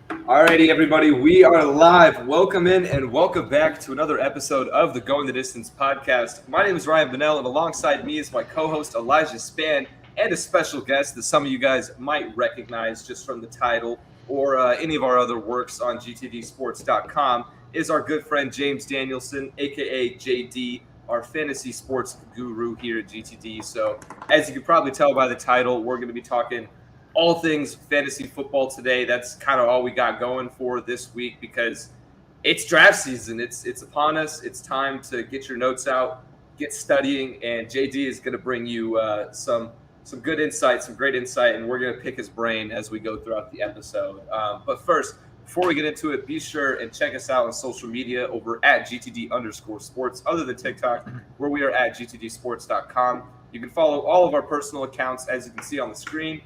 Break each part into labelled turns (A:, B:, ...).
A: Alrighty, everybody, we are live. Welcome in and welcome back to another episode of the Going the Distance podcast. My name is Ryan Bonnell, and alongside me is my co-host Elijah Span and a special guest that some of you guys might recognize just from the title or any of our other works on GTDsports.com is our good friend James Danielson, aka JD, our fantasy sports guru here at GTD. So, as you can probably tell by the title, we're going to be talking all things fantasy football today. That's kind of all we got going for this week because it's draft season. It's upon us. It's time to get your notes out, get studying, and JD is going to bring you some good insight, some great insight, and we're going to pick his brain as we go throughout the episode. But first, before we get into it, be sure and check us out on social media over at GTD_sports, other than TikTok, where we are at GTDsports.com. You can follow all of our personal accounts, as you can see on the screen.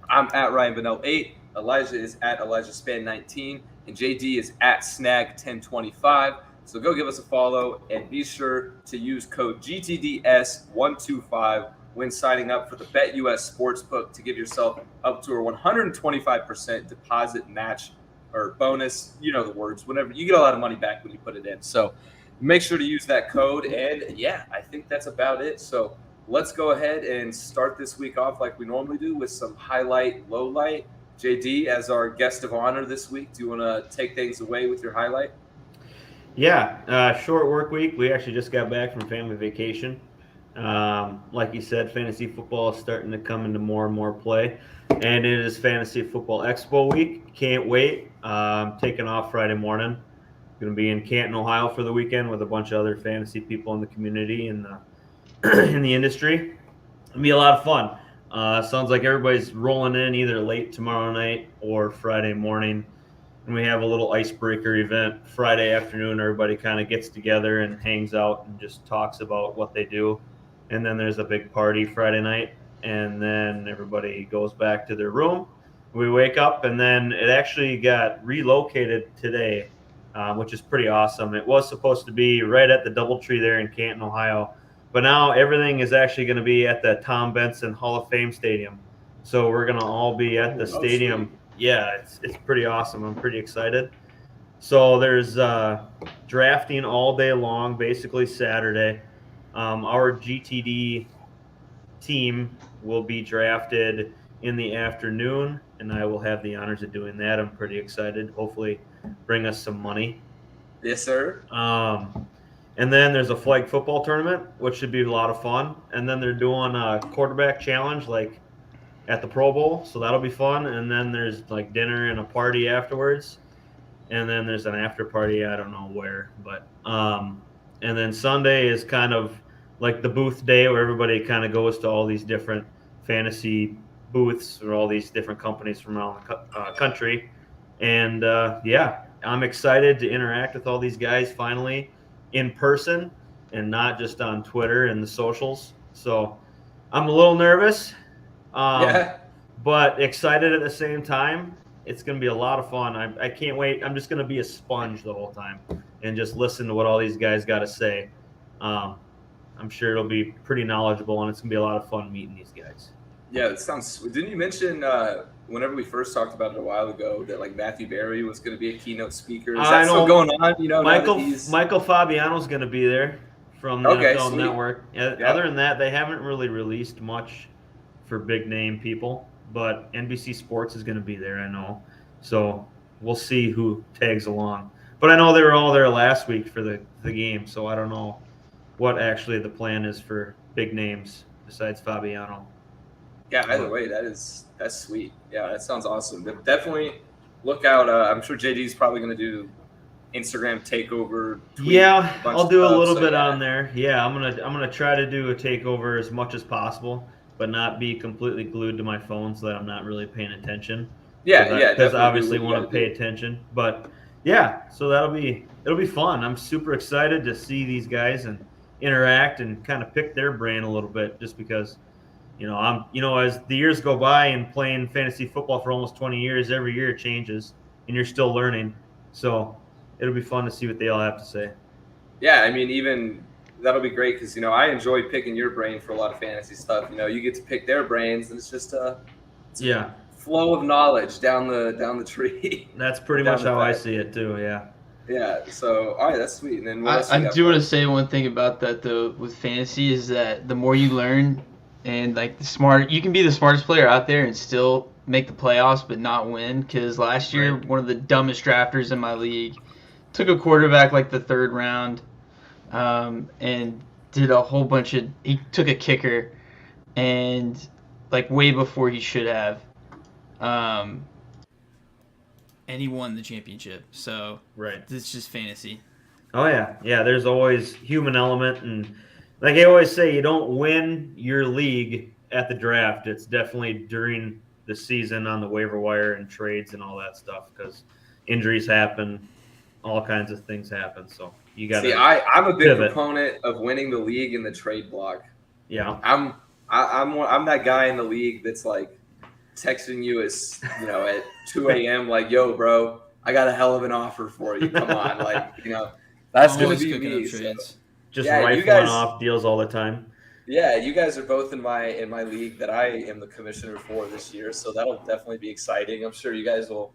A: I'm at Ryan Bonnell 8. Elijah is at Elijah Span 19, and JD is at Snag 1025. So go give us a follow and be sure to use code GTDS125 when signing up for the BetUS Sportsbook to give yourself up to a 125% deposit match or bonus. You know the words. Whenever you get a lot of money back when you put it in. So make sure to use that code. And yeah, I think that's about it. So let's go ahead and start this week off like we normally do with some highlight, low light. JD, as our guest of honor this week, do you want to take things away with your highlight?
B: Yeah, short work week. We actually just got back from family vacation. Like you said, fantasy football is starting to come into more and more play. And it is Fantasy Football Expo week. Can't wait. Taking off Friday morning. Going to be in Canton, Ohio for the weekend with a bunch of other fantasy people in the community and in the industry. It'll be a lot of fun. Sounds like everybody's rolling in either late tomorrow night or Friday morning. And we have a little icebreaker event Friday afternoon. Everybody kind of gets together and hangs out and just talks about what they do. And then there's a big party Friday night. And then everybody goes back to their room. We wake up, and then it actually got relocated today, which is pretty awesome. It was supposed to be right at the DoubleTree there in Canton, Ohio. But now everything is actually going to be at the Tom Benson Hall of Fame Stadium. So we're going to all be at the stadium.
A: Sweet.
B: Yeah, it's pretty awesome. I'm pretty excited. So there's drafting all day long, basically Saturday. Our GTD team will be drafted in the afternoon, and I will have the honors of doing that. I'm pretty excited. Hopefully bring us some money.
A: Yes, sir.
B: And then there's a flag football tournament, which should be a lot of fun. And then they're doing a quarterback challenge, like at the Pro Bowl, so that'll be fun. And then there's like dinner and a party afterwards. And then there's an after party, I don't know where, but and then Sunday is kind of like the booth day where everybody kind of goes to all these different fantasy booths or all these different companies from around the country. And yeah, I'm excited to interact with all these guys finally in person and not just on Twitter and the socials. So I'm a little nervous, but excited at the same time. It's going to be a lot of fun. I can't wait. I'm just going to be a sponge the whole time and just listen to what all these guys got to say. I'm sure it'll be pretty knowledgeable, and it's going to be a lot of fun meeting these guys.
A: Yeah, it sounds. Didn't you mention whenever we first talked about it a while ago that like Matthew Berry was going to be a keynote speaker? Is that still going on? You know,
B: Michael Fabiano's going to be there from the NFL
A: sweet.
B: Network. Other than that, they haven't really released much for big name people, but NBC Sports is going to be there, I know. So we'll see who tags along. But I know they were all there last week for the game, so I don't know what actually the plan is for big names besides Fabiano.
A: Yeah, either way, that's sweet. Yeah, that sounds awesome. But definitely look out. I'm sure JD's probably going to do Instagram takeover.
B: Yeah, I'll do a little bit on there. Yeah, I'm gonna try to do a takeover as much as possible, but not be completely glued to my phone so that I'm not really paying attention.
A: Yeah,
B: because I obviously want to pay attention. But yeah, so it'll be fun. I'm super excited to see these guys and interact and kind of pick their brain a little bit, just because. As the years go by and playing fantasy football for almost 20 years, every year it changes and you're still learning. So it'll be fun to see what they all have to say.
A: Yeah, I mean, even that'll be great because, I enjoy picking your brain for a lot of fantasy stuff. You get to pick their brains, and it's just flow of knowledge down the tree.
B: That's pretty much how I see it too. Yeah.
A: Yeah. So all right, that's sweet. And then what else
C: I
A: you got?
C: do want to say one thing about that though with fantasy is that the more you learn and like you can be the smartest player out there and still make the playoffs but not win. Because last year one of the dumbest drafters in my league took a quarterback like the third round, and did a whole bunch of. He took a kicker, and like way before he should have, and he won the championship. So it's just fantasy.
B: Oh yeah. There's always human element, and like I always say, you don't win your league at the draft. It's definitely during the season on the waiver wire and trades and all that stuff because injuries happen, all kinds of things happen. So you got to.
A: See, I'm a big proponent of winning the league in the trade block.
B: Yeah,
A: I'm that guy in the league that's like texting you at 2 a.m. like, yo, bro, I got a hell of an offer for you. Come on, that's gonna be me. So.
B: Just rifling off deals all the time.
A: Yeah, you guys are both in my league that I am the commissioner for this year, so that'll definitely be exciting. I'm sure you guys will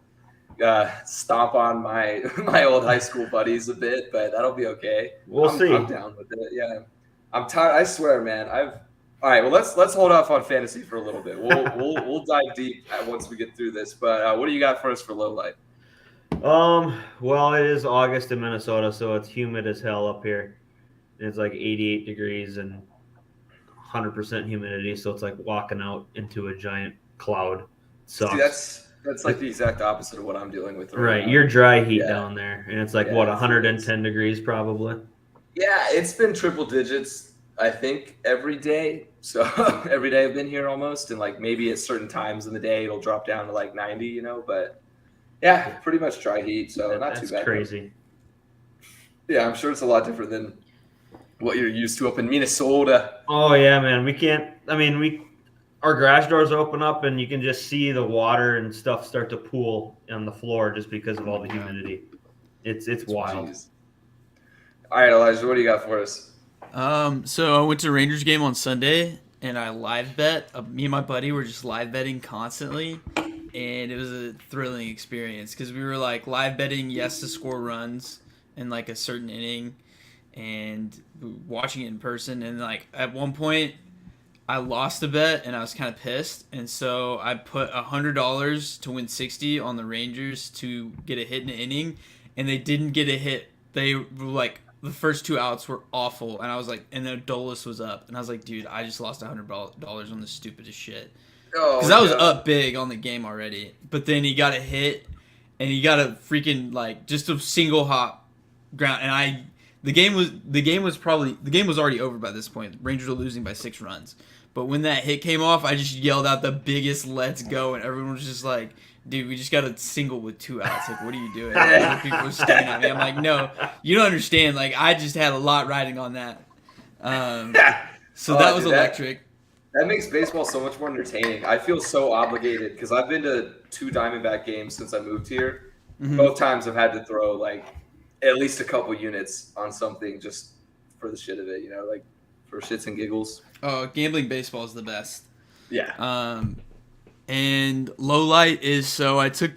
A: stomp on my old high school buddies a bit, but that'll be okay.
B: We'll see.
A: I'm down with it. Yeah, I'm tired. I swear, man. All right. Well, let's hold off on fantasy for a little bit. We'll dive deep once we get through this. But what do you got for us for low light?
B: Well, it is August in Minnesota, so it's humid as hell up here. It's like 88 degrees and 100% humidity, so it's like walking out into a giant cloud. Sucks.
A: See, that's like the exact opposite of what I'm dealing with.
B: Right, you're dry heat down there, and it's like 110 degrees probably.
A: Yeah, it's been triple digits, I think, every day. So every day I've been here almost, and like maybe at certain times in the day it'll drop down to like 90, But yeah, pretty much dry heat, so not too bad.
B: That's crazy.
A: Yeah, I'm sure it's a lot different than what you're used to up in Minnesota.
B: Oh yeah, man. We can't. I mean, our garage doors open up and you can just see the water and stuff start to pool on the floor just because of all the humidity. It's wild.
A: Geez. All right, Elijah, what do you got for us?
C: So I went to a Rangers game on Sunday and I live bet. Me and my buddy were just live betting constantly, and it was a thrilling experience because we were like live betting yes to score runs in like a certain inning, and watching it in person. And like at one point, I lost a bet and I was kind of pissed, and so I put $100 to win 60 on the Rangers to get a hit in an inning, and they didn't get a hit. They were like, the first two outs were awful, and I was like, and then Dulles was up, and I was like, dude, I just lost $100 on the stupidest shit. Because I was up big on the game already, but then he got a hit, and he got a freaking like just a single hop ground, and the game was already over by this point. Rangers were losing by 6 runs, but when that hit came off, I just yelled out the biggest "Let's go!" and everyone was just like, dude, we just got a single with 2 outs. Like, what are you doing? Like, people were staring at me. I'm like, no, you don't understand. Like, I just had a lot riding on that. So that was electric.
A: That makes baseball so much more entertaining. I feel so obligated because I've been to 2 Diamondback games since I moved here. Mm-hmm. Both times I've had to throw like at least a couple units on something just for the shit of it, like for shits and giggles.
C: Oh, gambling baseball is the best.
A: Yeah.
C: And low light is, so I took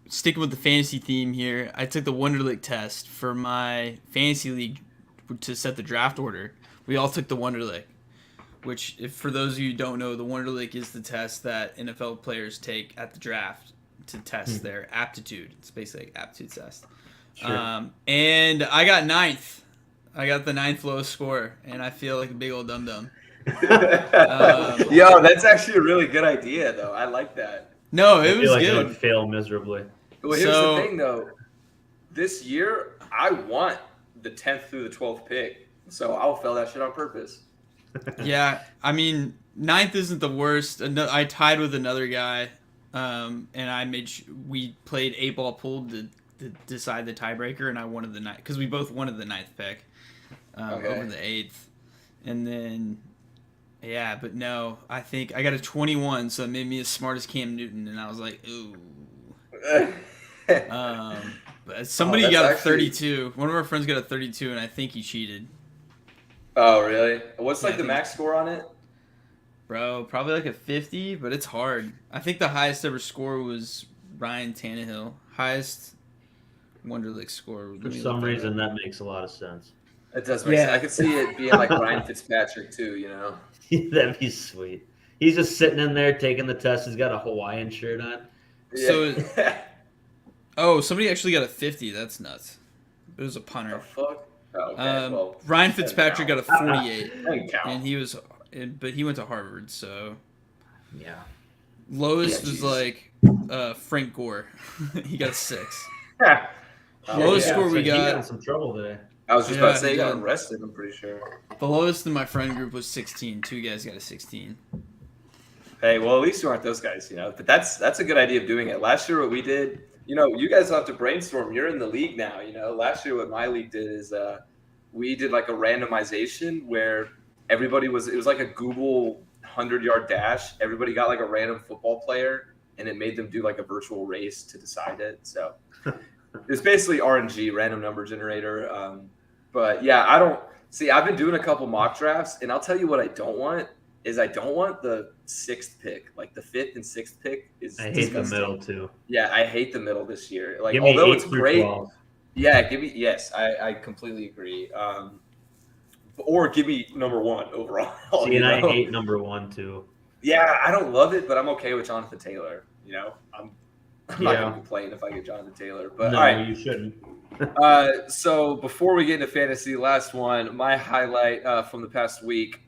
C: sticking with the fantasy theme here, I took the Wonderlic test for my fantasy league to set the draft order. We all took the Wonderlic, which, if for those of you who don't know, the Wonderlic is the test that NFL players take at the draft to test their aptitude. It's basically an aptitude test. Sure. And I got 9th. I got the 9th lowest score, and I feel like a big old dum-dum.
A: Yo, that's actually a really good idea, though. I like that.
C: No, it was
B: like
C: good.
B: It would fail miserably.
A: Well, here's the thing, though. This year, I want the 10th through the 12th pick, so I'll fail that shit on purpose.
C: Yeah, I mean, 9th isn't the worst. I tied with another guy, and we played 8-ball pool to decide the tiebreaker, and I wanted the 9th because we both wanted the 9th pick over the 8th, and then. Yeah, but no, I think I got a 21, so it made me as smart as Cam Newton, and I was like, ooh. But somebody got a 32. One of our friends got a 32, and I think he cheated.
A: Oh, really? What's the max score on it?
C: Bro, probably like a 50, but it's hard. I think the highest ever score was Ryan Tannehill. Highest Wonderlic score. Let
B: For
C: me
B: some
C: look that
B: reason,
C: up.
B: that makes a lot of sense.
A: It does make sense. I
C: Yeah.
A: could see it being like Ryan Fitzpatrick too, you know.
B: That'd be sweet. He's just sitting in there taking the test. He's got a Hawaiian shirt on.
C: So,
A: Yeah.
C: oh, somebody actually got a 50. That's nuts. It was a
A: The
C: punter.
A: fuck? Oh, okay. Well,
C: Ryan Fitzpatrick got a 48,
A: doesn't count.
C: and but he went to Harvard, so
B: Yeah.
C: lowest
A: Yeah,
C: was
A: jeez.
C: like Frank Gore. He got a 6.
A: Oh,
C: Lowest
A: yeah.
C: score we
B: He got
C: got.
B: in some trouble today.
A: I was just about
C: Yeah,
A: to say
C: he
A: he got
C: did.
A: arrested. I'm pretty sure.
C: The lowest in my friend group was 16. 2 guys got a 16.
A: Hey, well, at least you aren't those guys, you know. But that's a good idea of doing it. Last year, what we did, you know, you guys will have to brainstorm. You're in the league now, you know. Last year, what my league did is we did like a randomization where it was like a Google 100-yard dash. Everybody got like a random football player, and it made them do like a virtual race to decide it. So it's basically RNG, random number generator. But yeah, I've been doing a couple mock drafts, and I'll tell you what I don't want is I don't want the 6th pick. Like the 5th and 6th pick is
B: I hate
A: disgusting.
B: the middle too.
A: Yeah, I hate the middle this year. Like
B: Give me
A: although
B: 8
A: it's
B: through
A: great,
B: 12.
A: yeah, yes, I completely agree. Or give me number 1 overall.
B: See, and I hate number 1 too.
A: Yeah, I don't love it, but I'm okay with Jonathan Taylor. You know, I'm not
B: Yeah.
A: gonna complain if I get Jonathan Taylor. But
B: No,
A: all right.
B: you shouldn't.
A: So before we get into fantasy, last one, my highlight from the past week.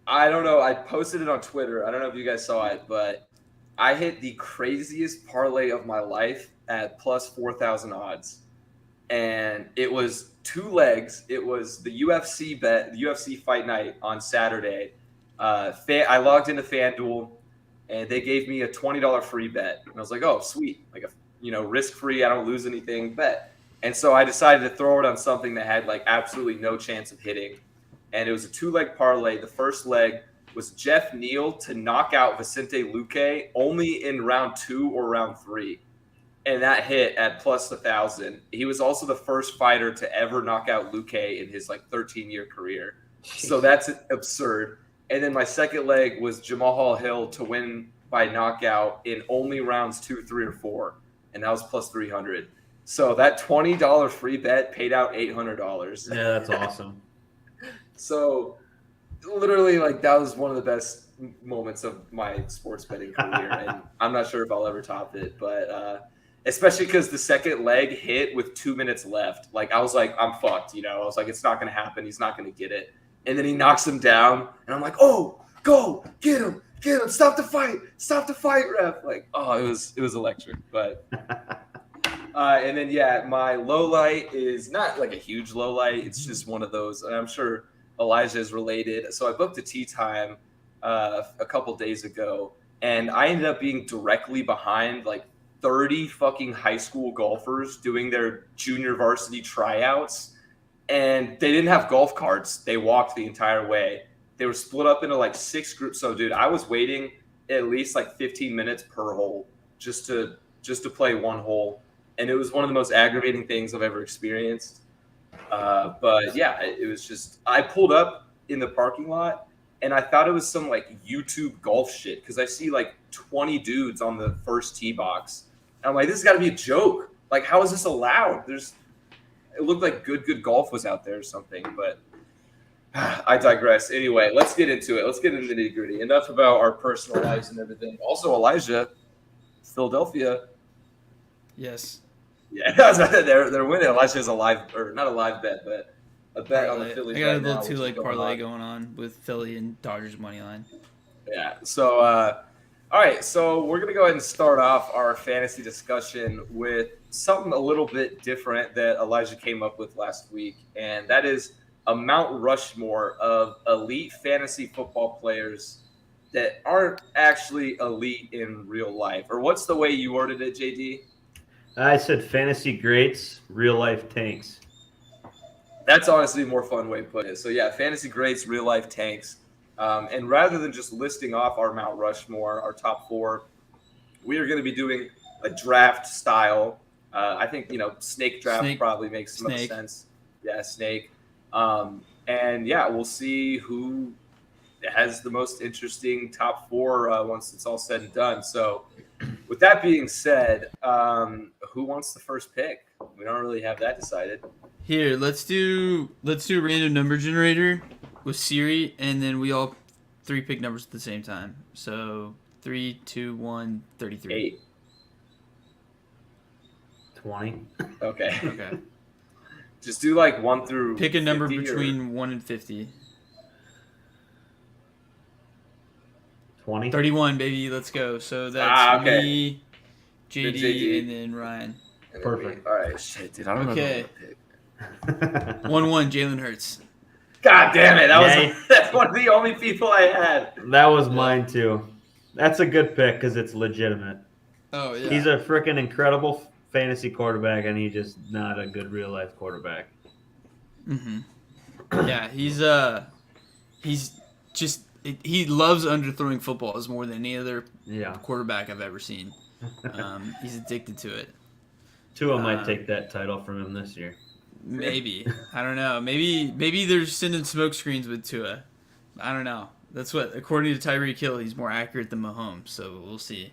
A: I don't know. I posted it on Twitter. I don't know if you guys saw it, but I hit the craziest parlay of my life at plus 4,000 odds. And it was 2 legs. It was the UFC bet, the UFC fight night on Saturday. I logged into FanDuel, and they gave me a $20 free bet. And I was like, oh, sweet. Like, risk-free, I don't lose anything bet. And so I decided to throw it on something that had, like, absolutely no chance of hitting. And it was a 2-leg parlay. The first leg was Jeff Neal to knock out Vicente Luque only in round 2 or round 3. And that hit at plus 1,000. He was also the first fighter to ever knock out Luque in his, like, 13-year career. So that's absurd. And then my second leg was Jamal Hill to win by knockout in only rounds 2, 3, or 4. And that was plus 300. So that $20 free bet paid out $800.
B: Yeah, that's awesome.
A: So literally, like, that was one of the best moments of my sports betting career. And I'm not sure if I'll ever top it, but especially because the second leg hit with 2 minutes left. Like, I was like, I'm fucked, you know. I was like, it's not going to happen. He's not going to get it. And then he knocks him down, and I'm like, oh, go, get him, stop the fight, ref. Like, oh, it was electric. But and then yeah, my low light is not like a huge low light. It's just one of those, and I'm sure Elijah is related. So I booked a tee time a couple days ago, and I ended up being directly behind like 30 fucking high school golfers doing their junior varsity tryouts. And they didn't have golf carts. They walked the entire way. They were split up into like 6 groups. So, dude, I was waiting at least like 15 minutes per hole just to play one hole. And it was one of the most aggravating things I've ever experienced. But yeah, it was just, I pulled up in the parking lot and I thought it was some like YouTube golf shit because I see like 20 dudes on the first tee box. And I'm like, this has got to be a joke. Like, how is this allowed? It looked like good golf was out there or something, but I digress. Anyway, let's get into it. Let's get into the nitty-gritty. Enough about our personal lives and everything. Also, Elijah, Philadelphia.
C: Yes.
A: Yeah, they're winning. Elijah has not a live bet, but a bet on the Phillies.
C: I got
A: right
C: a little
A: now, which is
C: 2-leg
A: going
C: parlay
A: on.
C: going on with Philly and Dodgers money line.
A: Yeah. So, all right. So we're gonna go ahead and start off our fantasy discussion with something a little bit different that Elijah came up with last week, and that is a Mount Rushmore of elite fantasy football players that aren't actually elite in real life. Or what's the way you worded it, JD?
B: I said fantasy greats, real life tanks.
A: That's honestly a more fun way to put it. So yeah, fantasy greats, real life tanks. And rather than just listing off our Mount Rushmore, our top 4, we are going to be doing a draft style. I think, snake draft probably makes the most sense. Yeah, snake. And yeah, we'll see who has the most interesting top four once it's all said and done. So, with that being said, who wants the first pick? We don't really have that decided.
C: Here, let's do random number generator with Siri, and then we all three pick numbers at the same time. So 3, 2, 1, 33.
A: 8.
B: 20.
A: Okay.
C: Okay.
A: Just do like 1 through.
C: Pick a number
A: 50
C: between 1 and 50.
B: 20.
C: 31, baby. Let's go. So that's
A: okay.
C: me, JD,
A: JD.
C: and then Ryan.
B: Perfect.
A: All right. Shit, dude. I don't know.
C: Okay.
A: What to pick.
C: 1-1, Jalen Hurts.
A: God damn it!
B: Yeah.
A: That's one of the only people I had.
B: That was mine too. That's a good pick because it's legitimate.
C: Oh, yeah.
B: He's a freaking incredible fantasy quarterback, and he's just not a good real life quarterback.
C: Mm-hmm. Yeah, he loves underthrowing footballs more than any other quarterback I've ever seen. He's addicted to it.
B: Tua might take that title from him this year.
C: Maybe. I don't know. Maybe they're sending smoke screens with Tua. I don't know. That's what, according to Tyreek Hill, he's more accurate than Mahomes, so we'll see.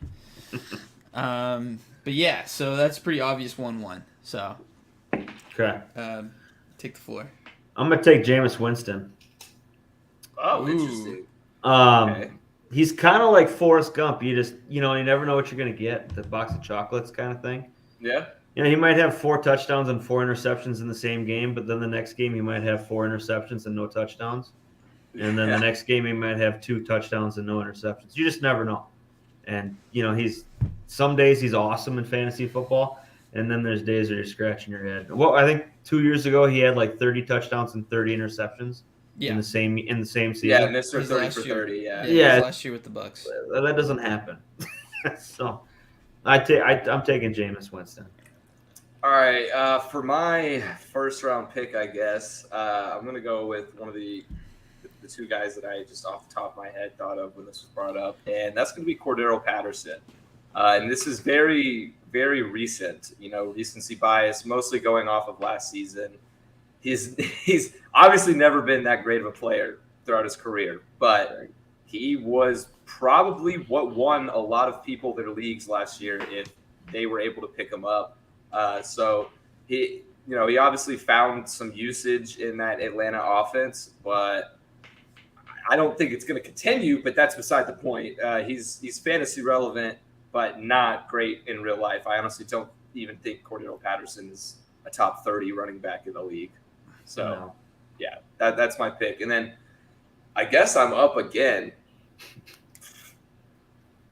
C: But yeah, so that's pretty obvious 1-1. So,
B: Okay.
C: take the floor.
B: I'm going to take Jameis Winston.
A: Oh,
C: Ooh.
A: interesting.
B: Okay. He's kind of like Forrest Gump. You just, you never know what you're going to get. The box of chocolates kind of thing.
A: Yeah.
B: He might have 4 touchdowns and 4 interceptions in the same game, but then the next game he might have 4 interceptions and no touchdowns. And then the next game he might have 2 touchdowns and no interceptions. You just never know. And, some days he's awesome in fantasy football, and then there's days where you're scratching your head. Well, I think 2 years ago he had like 30 touchdowns and 30 interceptions in the same season.
A: Yeah, Mr. 30 for 30, yeah.
C: Yeah, last year with the Bucks.
B: That doesn't happen. So I'm taking Jameis Winston.
A: All right, for my first round pick, I guess, I'm going to go with one of the 2 guys that I just off the top of my head thought of when this was brought up, and that's going to be Cordero Patterson. And this is very, very recent, recency bias, mostly going off of last season. He's obviously never been that great of a player throughout his career, but he was probably what won a lot of people their leagues last year if they were able to pick him up. So he obviously found some usage in that Atlanta offense, but I don't think it's going to continue. But that's beside the point. He's fantasy relevant, but not great in real life. I honestly don't even think Cordero Patterson is a top 30 running back in the league. So, yeah, that's my pick. And then I guess I'm up again.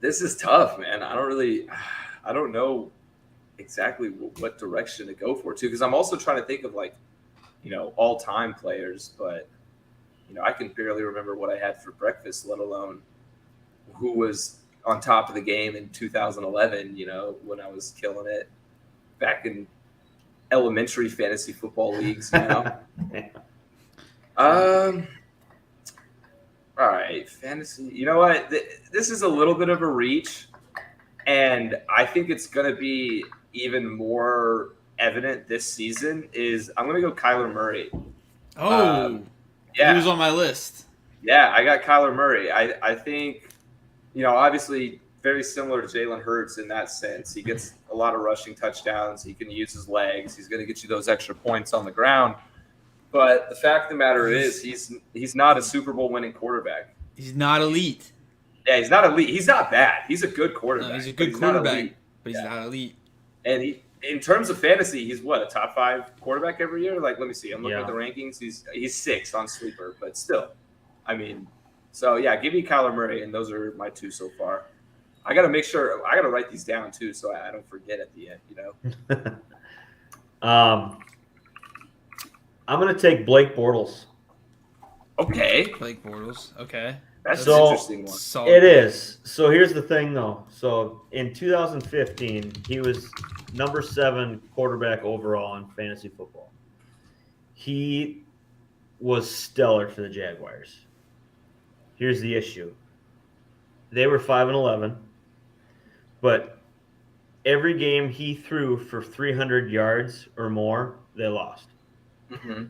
A: This is tough, man. I don't know exactly what direction to go for, too, because I'm also trying to think of, all-time players, but, I can barely remember what I had for breakfast, let alone who was on top of the game in 2011, when I was killing it back in elementary fantasy football leagues, All right, fantasy. You know what? This is a little bit of a reach, and I think it's going to be even more evident this season. I'm going to go Kyler Murray.
C: Oh,
A: yeah.
C: He was on my list.
A: Yeah, I got Kyler Murray. I think, obviously very similar to Jalen Hurts in that sense. He gets a lot of rushing touchdowns. He can use his legs. He's going to get you those extra points on the ground. But the fact of the matter is he's not a Super Bowl winning quarterback.
C: He's not elite.
A: Yeah, he's not elite. He's not bad. He's a good quarterback.
C: No, he's a good quarterback, but he's not elite.
A: And in terms of fantasy, he's what, a top 5 quarterback every year? Let me see. I'm looking at the rankings. He's 6 on Sleeper, but still. So yeah, give me Kyler Murray, and those are my 2 so far. I got to make sure I got to write these down too, so I don't forget at the end.
B: I'm going to take Blake Bortles.
A: Okay.
C: Blake Bortles. Okay.
A: That's an interesting one.
C: Solid.
B: It is. So here's the thing, though. So in 2015, he was number 7 quarterback overall in fantasy football. He was stellar for the Jaguars. Here's the issue. They were 5-11, but every game he threw for 300 yards or more, they lost.
A: Mm-hmm.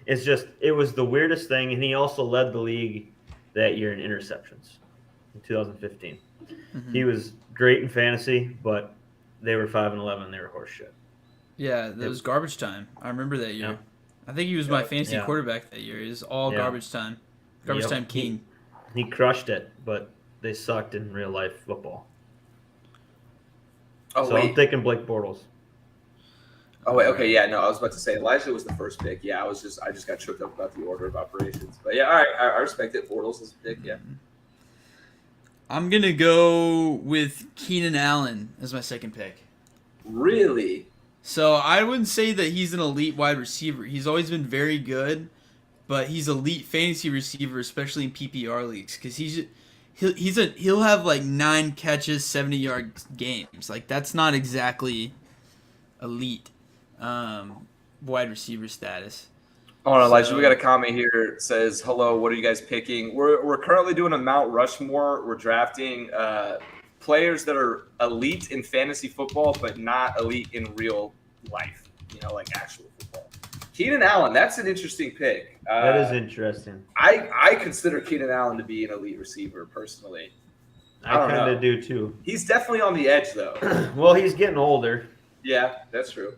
B: It was the weirdest thing, and he also led the league that year in interceptions in 2015.
C: Mhm.
B: He was great in fantasy, but they were 5-11. They were horse shit.
C: Yeah, that was garbage time. I remember that year.
B: Yep.
C: I think he was my fantasy
B: Yeah.
C: quarterback that year. It was all
B: Yeah.
C: garbage time. Garbage
B: Yep.
C: time king.
B: He crushed it, but they sucked in real life football.
A: Oh,
B: So
A: wait.
B: I'm thinking Blake Bortles.
A: Oh, wait. Okay. Yeah. No, I was about to say Elijah was the first pick. Yeah. I just got tripped up about the order of operations. But yeah, all right. I respect it. Bortles is a pick. Yeah.
C: I'm going to go with Keenan Allen as my second pick.
A: Really?
C: So I wouldn't say that he's an elite wide receiver. He's always been very good, but he's elite fantasy receiver, especially in PPR leagues, because he'll have like 9 catches, 70-yard games. Like that's not exactly elite wide receiver status.
A: Hold on, Elijah.
C: So-
A: We got a comment here. It says, "Hello. What are you guys picking? We're currently doing a Mount Rushmore. We're drafting players that are elite in fantasy football, but not elite in real life. You know, like actual football." Keenan Allen. That's an interesting pick.
B: That is interesting.
A: I consider Keenan Allen to be an elite receiver personally.
B: I
A: don't
B: kind
A: know.
B: of do too.
A: He's definitely on the edge, though.
B: Well, he's getting older.
A: Yeah, that's true.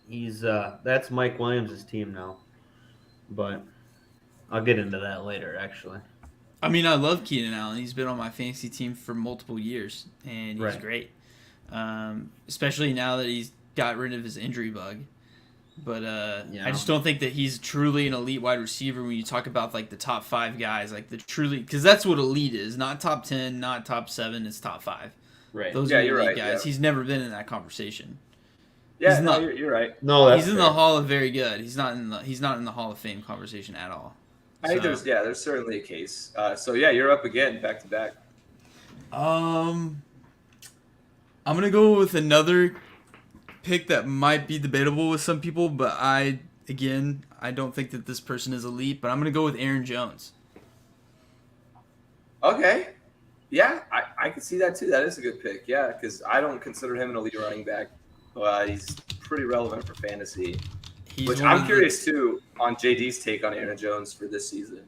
B: He's that's Mike Williams' team now. But I'll get into that later, actually.
C: I mean, I love Keenan Allen. He's been on my fantasy team for multiple years, and he's
B: Right.
C: great. Especially now that he's got rid of his injury bug. But
B: Yeah.
C: I just don't think that he's truly an elite wide receiver when you talk about like the top 5 guys, like the truly, because that's what elite is. Not top 10, not top 7. It's top 5.
A: Right.
C: Those
A: Yeah,
C: are the
A: you're
C: elite
A: right.
C: guys.
A: Yeah,
C: He's never been in that conversation.
A: yeah
C: he's
A: no,
C: not-
A: you're right.
B: No, that's
C: He's in
B: fair.
C: the Hall of Very Good. He's not in the Hall of Fame conversation at all.
A: I think
C: So-
A: there's certainly a case. So yeah, you're up again, back to back.
C: I'm gonna go with another pick that might be debatable with some people, but I don't think that this person is elite. But I'm gonna go with Aaron Jones.
A: Okay. Yeah, I can see that too. That is a good pick. Yeah, because I don't consider him an elite running back. He's pretty relevant for fantasy.
C: He's
A: Which
C: one
A: I'm
C: of the-
A: curious too on JD's take on Aaron Jones for this season.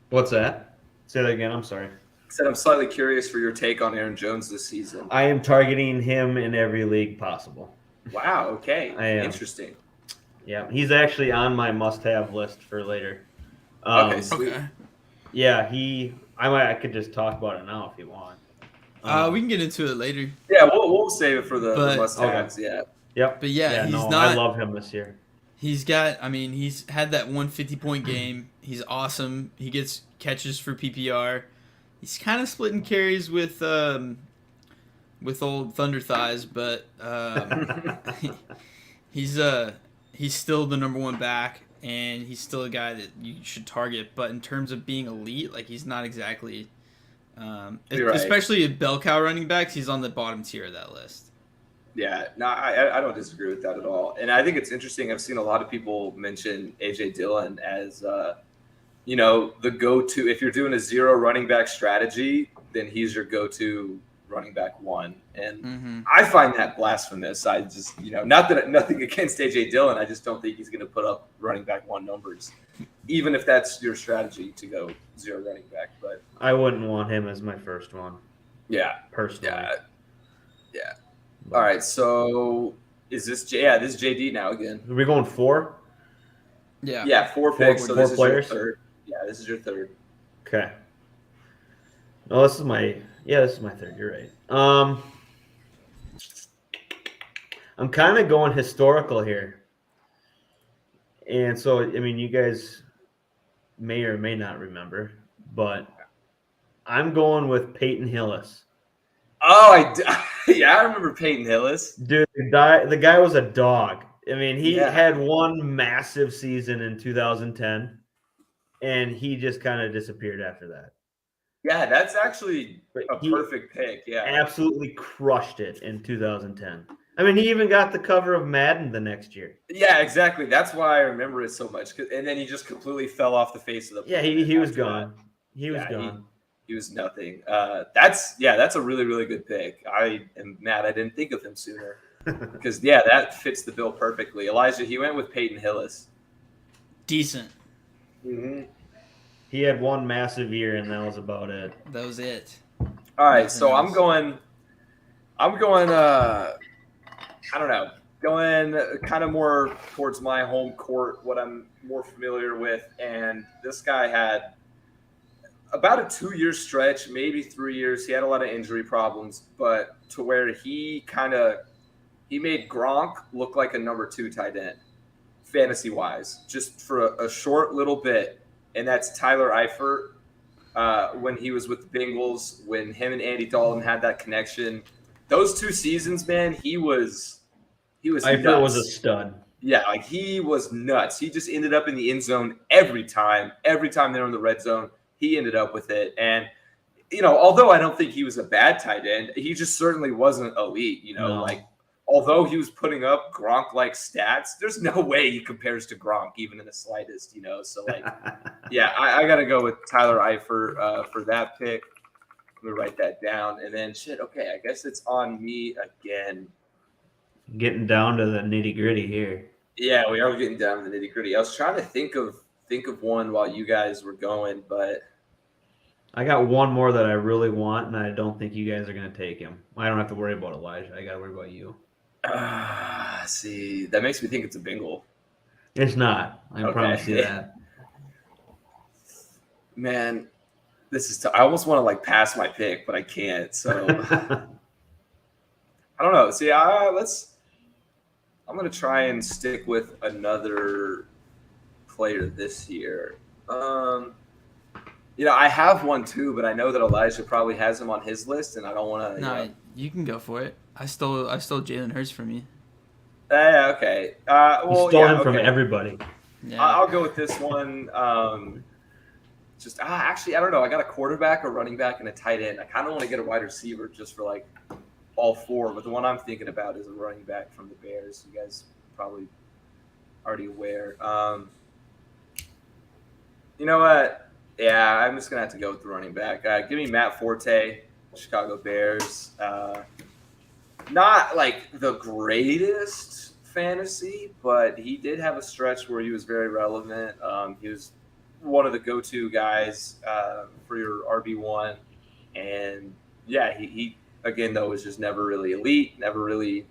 B: What's that? Say that again. I'm sorry.
A: I said I'm slightly curious for your take on Aaron Jones this season.
B: I am targeting him in every league possible.
A: Wow. Okay.
B: I am.
A: Interesting.
B: Yeah, he's actually on my must-have list for later.
A: Okay. Sweet.
C: Okay.
B: Yeah, I could just talk about it now if you want.
C: We can get into it later.
A: Yeah, we'll save it for the
C: But-
A: must-haves. Yeah.
B: Yep.
C: But yeah, he's
B: no,
C: not.
B: I love him this year.
C: He's had that 150-point game. He's awesome. He gets catches for PPR. He's kind of splitting carries with old Thunder Thighs, but he's still the number 1 back, and he's still a guy that you should target. But in terms of being elite, like he's not exactly,
A: You're right.
C: especially at bell cow running backs. He's on the bottom tier of that list.
A: Yeah, no, I don't disagree with that at all. And I think it's interesting. I've seen a lot of people mention A.J. Dillon as, the go-to. If you're doing a 0 running back strategy, then he's your go-to running back 1. And I find that blasphemous. I just, nothing against A.J. Dillon. I just don't think he's going to put up running back 1 numbers, even if that's your strategy to go 0 running back. But
B: I wouldn't want him as my first one,
A: yeah,
B: personally.
A: yeah. All right, so is this this is JD now again?
B: Are we going 4?
C: Yeah.
A: Yeah, 4 picks. So
B: four
A: this is your
B: players?
A: third. Yeah, this is your third.
B: Okay. No, this is my third. You're right. I'm kind of going historical here. And so, I mean, you guys may or may not remember, but I'm going with Peyton Hillis.
A: Oh, I remember Peyton Hillis.
B: Dude, the guy was a dog. I mean, he
A: Yeah.
B: had one massive season in 2010, and he just kind of disappeared after that.
A: Yeah, that's actually
B: But
A: a
B: he
A: perfect pick. Yeah,
B: absolutely crushed it in 2010. I mean, he even got the cover of Madden the next year.
A: yeah, exactly. That's why I remember it so much. And then he just completely fell off the face of the
B: Yeah,
A: planet
B: he was
A: after that.
B: gone. He was
A: Yeah,
B: gone.
A: He was nothing. That's a really, really good pick. I am mad I didn't think of him sooner. Because, that fits the bill perfectly. Elijah, he went with Peyton Hillis.
C: Decent.
A: Mm-hmm.
B: He had one massive year, and that was about it.
C: That was it.
A: All right,
C: Nothing
A: so
C: else.
A: I'm going. I don't know. Going kind of more towards my home court, what I'm more familiar with, and this guy had about a 2-year stretch, maybe 3 years. He had a lot of injury problems, but to where he made Gronk look like a number 2 tight end, fantasy wise, just for a short little bit, and that's Tyler Eifert. When he was with the Bengals, when him and Andy Dalton had that connection, those 2 seasons, man, he was
B: Eifert
A: nuts.
B: was a stud.
A: Yeah, like he was nuts. He just ended up in the end zone every time. Every time they were in the red zone, he ended up with it. And although I don't think he was a bad tight end, he just certainly wasn't elite.
B: No.
A: Like although he was putting up Gronk-like stats, there's no way he compares to Gronk even in the slightest. So like, yeah, I got to go with Tyler Eifert for that pick. Let me write that down. And then okay, I guess it's on me again.
B: Getting down to the nitty-gritty here.
A: Yeah, we are getting down to the nitty-gritty. I was trying to think of one while you guys were going, but
B: I got one more that I really want, and I don't think you guys are going to take him. I don't have to worry about Elijah. I got to worry about you.
A: See, that makes me think it's a Bengal.
B: It's not. I promise you that.
A: Man, this is I almost want to like pass my pick, but I can't. So I don't know. See, I'm going to try and stick with another player this year. I have one too, but I know that Elijah probably has him on his list, and I don't want to.
C: No, you can go for it. I stole Jalen Hurts from you.
A: Okay.
B: You stole him from everybody.
C: Yeah.
A: I'll go with this one. Actually, I don't know. I got a quarterback, a running back, and a tight end. I kind of want to get a wide receiver just for like all 4, but the one I'm thinking about is a running back from the Bears. You guys probably already aware. You know what? Yeah, I'm just gonna have to go with the running back. Give me Matt Forte, Chicago Bears. Not like the greatest fantasy, but he did have a stretch where he was very relevant. He was one of the go-to guys for your RB1, and yeah, he again though was just never really elite, never really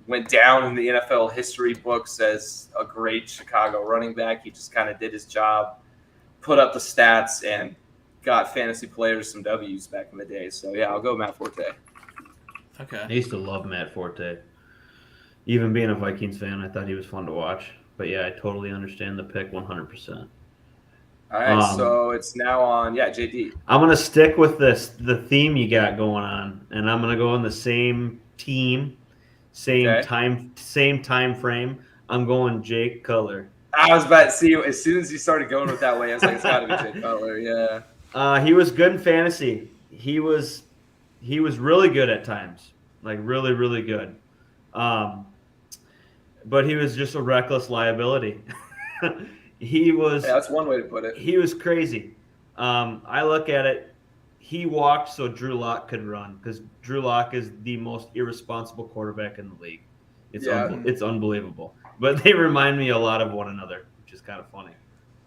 A: went down in the NFL history books as a great Chicago running back. He just kind of did his job, put up the stats, and got fantasy players some W's back in the day. So yeah, I'll go Matt Forte.
C: Okay.
B: I used to love Matt Forte. Even being a Vikings fan, I thought he was fun to watch. But yeah, I totally understand the pick 100%.
A: All right, so it's now on, JD.
B: I'm going to stick with the theme you got going on, and I'm going to go in the same team, same time frame. I'm going Jake Cutler.
A: I was about to see you as soon as you started going with that way. I was like, it's got to be Jake Cutler. Yeah.
B: He was good in fantasy. He was really good at times, like really, really good. But he was just a reckless liability. He was.
A: Yeah, that's one way to put it.
B: He was crazy. I look at it. He walked so Drew Lock could run because Drew Lock is the most irresponsible quarterback in the league. It's unbelievable. But they remind me a lot of one another, which is kind of funny.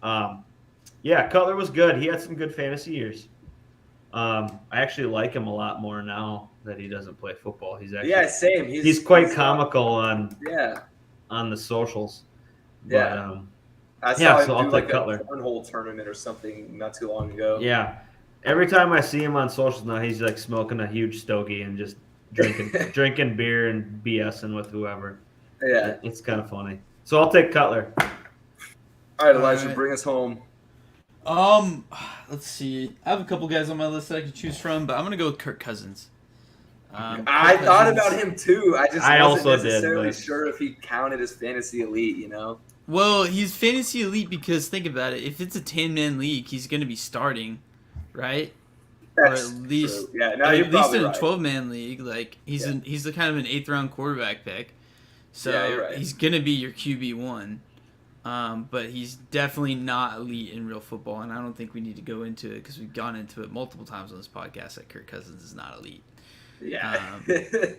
B: Cutler was good. He had some good fantasy years. I actually like him a lot more now that he doesn't play football. He's actually
A: same.
B: He's quite comical on the socials. But,
A: I saw him
B: so
A: do
B: I'll
A: like
B: take Cutler.
A: a cornhole tournament or something not too long ago.
B: Yeah. Every time I see him on socials now, he's like smoking a huge stogie and just drinking beer and BSing with whoever.
A: Yeah.
B: It's kind of funny. So I'll take Cutler.
A: All right, Elijah, bring us home.
C: Let's see. I have a couple guys on my list that I could choose from, but I'm gonna go with Kirk Cousins.
A: I thought about him too. I wasn't necessarily
B: but...
A: sure if he counted as fantasy elite.
C: Well, he's fantasy elite because think about it. If it's a 10-man league, he's gonna be starting, right?
A: That's
C: or at least,
A: true. Yeah,
C: no,
A: you're
C: at least in a
A: right.
C: 12-man league, like he's the kind of an 8th-round quarterback pick. So
A: you're right.
C: He's gonna be your QB1. But he's definitely not elite in real football, and I don't think we need to go into it because we've gone into it multiple times on this podcast that Kirk Cousins is not elite.
A: Yeah.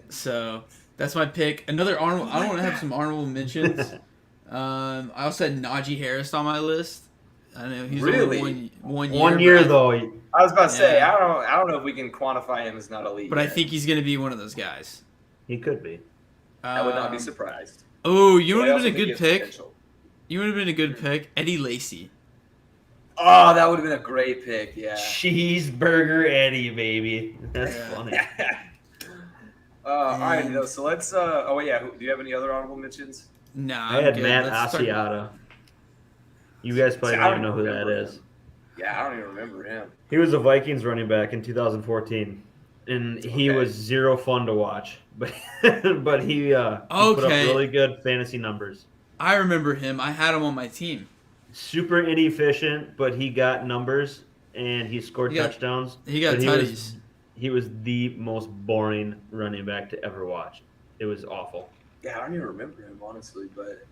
C: So that's my pick. Another honorable. I want to have some honorable mentions. I also had Najee Harris on my list. I know he's
A: Really?
C: only one year.
B: 1 year
C: but
B: though.
A: I was about to say
C: Yeah.
A: I don't know if we can quantify him as not elite.
C: But I
A: yet.
C: think he's going to be one of those guys.
B: He could be.
A: I would not be surprised.
C: Oh, you
A: But
C: would
A: I
C: have
A: also
C: been a
A: think he
C: good
A: has
C: pick.
A: potential.
C: You would have been a good pick. Eddie Lacy.
A: Oh, that would have been a great pick. Yeah.
B: Cheeseburger Eddie, baby. That's
C: Yeah.
B: funny.
A: All right,
C: And-
A: so let's. Oh yeah, do you have any other honorable mentions?
C: Nah,
B: I
C: I'm
B: had
C: good.
B: Matt
C: Let's start-
B: Asiata. You guys probably
A: See, I
B: don't even know
A: don't
B: who that
A: remember
B: is.
A: him. Yeah, I don't even remember him.
B: He was a Vikings running back in 2014, and he
A: Okay.
B: was zero fun to watch. But he put up
C: Okay.
B: really good fantasy numbers.
C: I remember him. I had him on my team.
B: Super inefficient, but he got numbers and he scored
C: He got-
B: touchdowns.
C: He got
B: But
C: tutties.
B: He was the most boring running back to ever watch. It was awful.
A: Yeah, I don't even remember him honestly, but.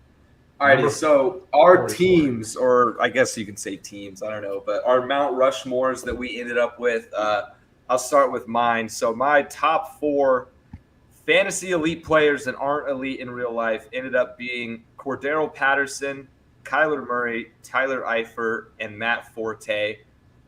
A: Alrighty,
B: Number
A: so our
B: 44.
A: teams, or I guess you can say teams, I don't know, but our Mount Rushmores that we ended up with, I'll start with mine. So my top 4 fantasy elite players that aren't elite in real life ended up being Cordero Patterson, Kyler Murray, Tyler Eifert, and Matt Forte.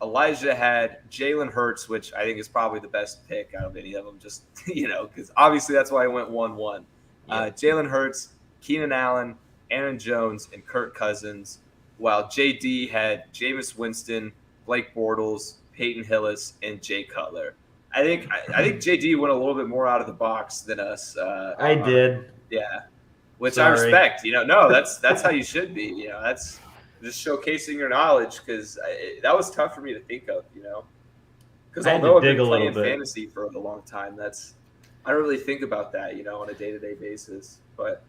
A: Elijah had Jalen Hurts, which I think is probably the best pick out of any of them, just, because obviously that's why I went 1-1. Jalen Hurts, Keenan Allen, Aaron Jones, and Kirk Cousins, while JD had Jameis Winston, Blake Bortles, Peyton Hillis, and Jay Cutler. I think JD went a little bit more out of the box than us.
B: I did.
A: Yeah, which
B: Sorry.
A: I respect. No, that's how you should be. That's just showcasing your knowledge, because that was tough for me to think of. Because
B: I had to
A: although I've
B: dig
A: been
B: a little
A: playing
B: bit.
A: fantasy for a long time, I don't really think about that, on a day-to-day basis. But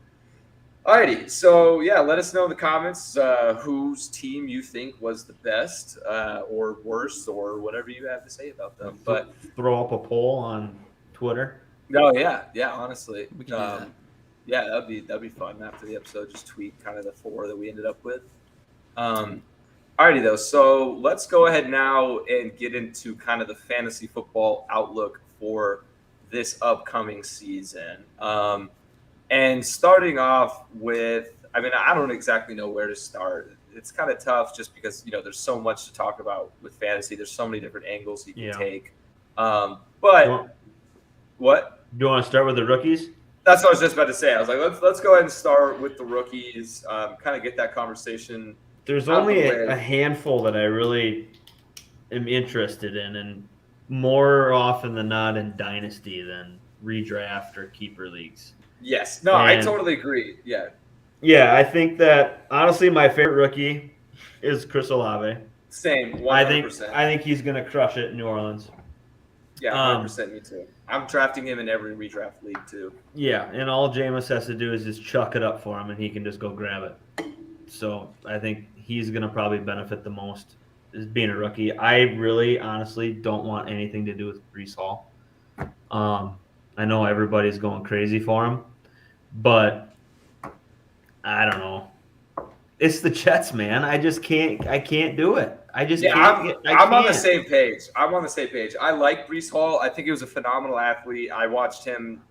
A: alrighty, so yeah, let us know in the comments whose team you think was the best or worst or whatever you have to say about them. But
B: Throw up a poll on Twitter.
A: no, yeah, honestly,
C: We can do that.
A: yeah, that'd be fun after the episode. Just tweet kind of the 4 that we ended up with. Alrighty though, so let's go ahead now and get into kind of the fantasy football outlook for this upcoming season. And starting off with, I don't exactly know where to start. It's kind of tough just because, there's so much to talk about with fantasy. There's so many different angles you can take. But what?
B: Do you want to start with the rookies?
A: That's what I was just about to say. I was like, let's go ahead and start with the rookies, kind of get that conversation.
B: There's
A: out of
B: only
A: the way.
B: a handful that I really am interested in, and more often than not in Dynasty than redraft or keeper leagues.
A: Yes. No, I
B: And-
A: totally agree. Yeah.
B: Yeah, I think that honestly my favorite rookie is Chris Olave.
A: Same. 100%.
B: I think he's gonna crush it in New Orleans.
A: Yeah, 100%. Me too. I'm drafting him in every redraft league too.
B: Yeah, and all Jameis has to do is just chuck it up for him, and he can just go grab it. So I think he's gonna probably benefit the most as being a rookie. I really, honestly, don't want anything to do with Breece Hall. I know everybody's going crazy for him, but I don't know. It's the Jets, man. I just can't. I can't do it. I just can't.
A: I'm on the same page. I like Breece Hall. I think he was a phenomenal athlete. I watched him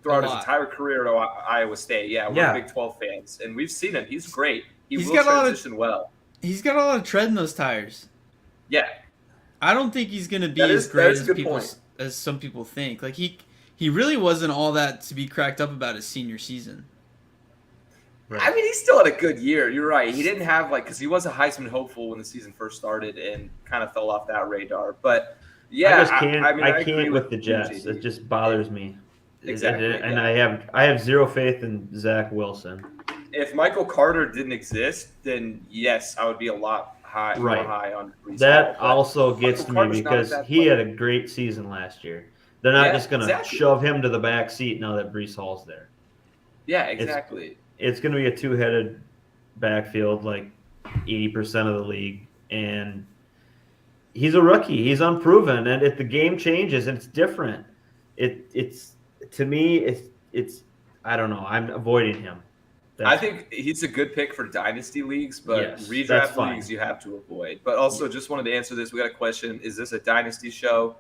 A: throughout his entire career at Iowa State. Yeah, we're Big 12 fans, and we've seen him. He's great. He's will transition well.
C: He's got a lot of tread in those tires.
A: Yeah.
C: I don't think he's going to be
A: That
C: as
A: is
C: great
A: a good point.
C: as some people think. Like he really wasn't all that to be cracked up about his senior season.
A: Right. He still had a good year. You're right. He didn't have because he was a Heisman hopeful when the season first started and kind of fell off that radar. But yeah,
B: I just can't. I
A: agree
B: can't with the Jets. It just bothers me.
A: Exactly.
B: And I have zero faith in Zach Wilson.
A: If Michael Carter didn't exist, then yes, I would be a lot more high on Breece
B: That
A: Hall,
B: also gets to me because he had a great season last year. They're not just going to shove him to the back seat now that Breece Hall's there.
A: Yeah, exactly.
B: It's going to be a two-headed backfield, like 80% of the league, and he's a rookie. He's unproven, and if the game changes and it's different, it's to me it's I don't know. I'm avoiding him.
A: I think he's a good pick for dynasty leagues, but redraft leagues you have to avoid. But also, just wanted to answer this. We got a question: is this a dynasty show?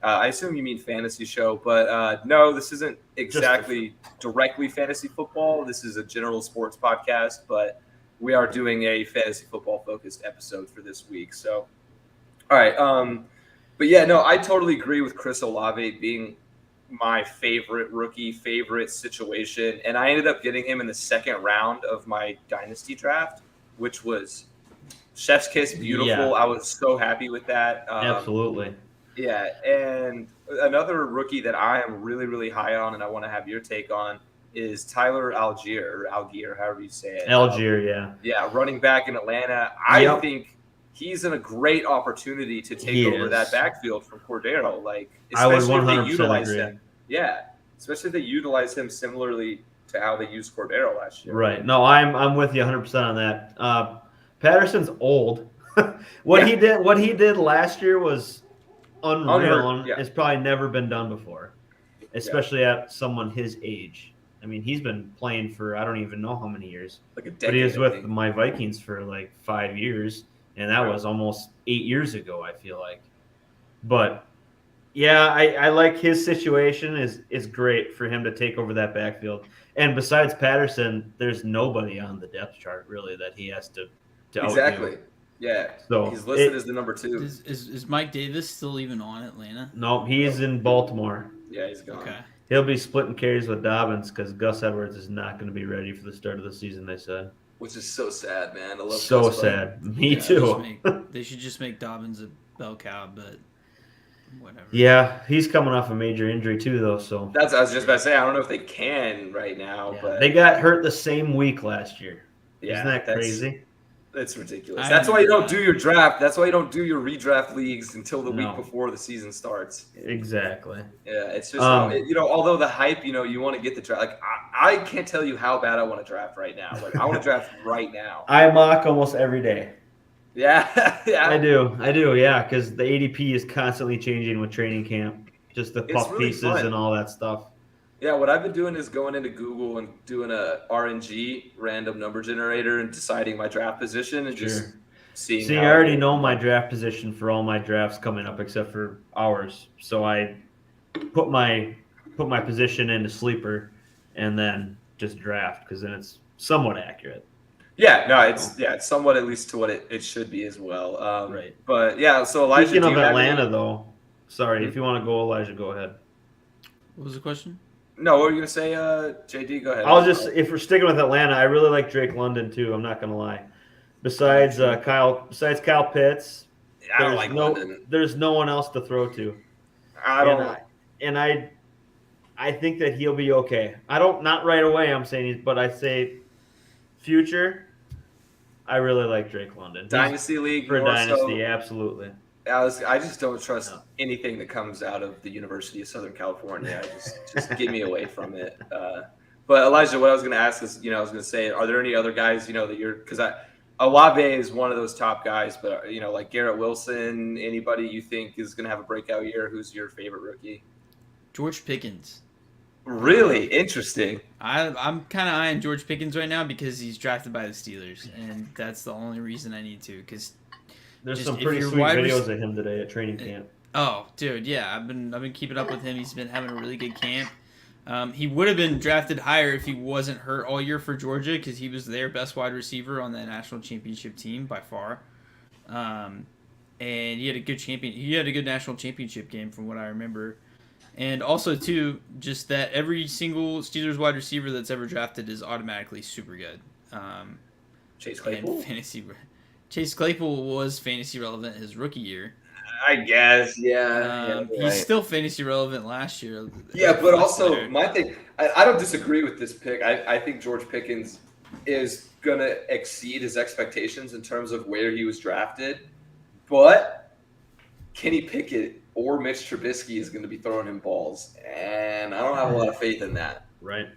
A: I assume you mean fantasy show, but no, this isn't exactly directly fantasy football. This is a general sports podcast, but we are doing a fantasy football focused episode for this week. So, all right. But yeah, no, I totally agree with Chris Olave being my favorite rookie, favorite situation. And I ended up getting him in the second round of my dynasty draft, which was chef's kiss, beautiful.
B: Yeah.
A: I was so happy with that.
B: Absolutely.
A: Yeah. And another rookie that I am really, really high on and I want to have your take on is Tyler Algier, however you say it.
B: Algier, yeah.
A: Yeah, running back in Atlanta. I think he's in a great opportunity to take over that backfield from Cordero. Like, especially if they utilize him. Yeah, especially if they utilize him similarly to how they used Cordero last year.
B: Right. No, I'm with you 100% on that. Patterson's old. What he did last year was unreal, and it's probably never been done before, especially at someone his age. I mean, he's been playing for I don't even know how many years.
A: Like a decade.
B: But he was with my Vikings for like 5 years, and that was almost 8 years ago, I feel like. But yeah, I like his situation is great for him to take over that backfield. And besides Patterson, there's nobody on the depth chart really that he has to
A: exactly.
B: outdo.
A: Yeah.
B: So
A: he's listed as the number 2.
C: Is Mike Davis still even on Atlanta?
B: No, he's in Baltimore.
A: Yeah, he's gone.
C: Okay.
B: He'll be splitting carries with Dobbins because Gus Edwards is not going to be ready for the start of the season, they said.
A: Which is so sad, man. I love
B: so
A: Gus,
B: sad. Me too.
C: They should just make Dobbins a bell cow, but whatever.
B: Yeah, he's coming off a major injury too, though. So
A: I was just about to say. I don't know if they can right now, but
B: they got hurt the same week last year.
A: Yeah,
B: isn't that crazy?
A: That's ridiculous. That's why you don't do your draft. That's why you don't do your redraft leagues until the week before the season starts.
B: Exactly.
A: Yeah, it's just although the hype, you want to get the draft. Like I can't tell you how bad I want to draft right now. Like I want to draft right now.
B: I mock almost every day.
A: Yeah, yeah.
B: I do. Yeah, because the ADP is constantly changing with training camp. Just the puff pieces and all that stuff.
A: Yeah, what I've been doing is going into Google and doing a RNG, random number generator, and deciding my draft position and just seeing.
B: See, I already know my draft position for all my drafts coming up except for ours. So I put my position into sleeper and then just draft because then it's somewhat accurate.
A: Yeah, no, it's somewhat at least to what it should be as well.
B: Right.
A: But yeah, so Elijah.
B: Speaking of Atlanta, though, sorry, if you want to go, Elijah, go ahead.
C: What was the question?
A: No, what were you gonna say, JD? Go ahead.
B: If we're sticking with Atlanta, I really like Drake London too. I'm not gonna lie. Besides Kyle Pitts,
A: I don't like London.
B: There's no one else to throw to. I think that he'll be okay. Not right away. I'm saying, but I say future. I really like Drake London.
A: Dynasty league
B: for dynasty, absolutely.
A: I just don't trust anything that comes out of the University of Southern California. Just get me away from it. But Elijah, what I was going to ask is, I was going to say, are there any other guys, that you're – because Olave is one of those top guys, but, like Garrett Wilson, anybody you think is going to have a breakout year? Who's your favorite rookie?
C: George Pickens.
A: Really? Interesting.
C: I'm kind of eyeing George Pickens right now because he's drafted by the Steelers, and that's the only reason I need to because –
B: there's some pretty sweet videos of him today at training camp.
C: Oh, dude, yeah, I've been keeping up with him. He's been having a really good camp. He would have been drafted higher if he wasn't hurt all year for Georgia because he was their best wide receiver on that national championship team by far. And he had a good He had a good national championship game from what I remember. And also too, just that every single Steelers wide receiver that's ever drafted is automatically super good.
A: Chase Claypool.
C: Chase Claypool was fantasy relevant his rookie year.
A: I guess, yeah.
C: He's still fantasy relevant last year.
A: Yeah, but also my thing, I don't disagree with this pick. I think George Pickens is going to exceed his expectations in terms of where he was drafted. But Kenny Pickett or Mitch Trubisky is going to be throwing him balls. And I don't have a lot of faith in that.
B: Right.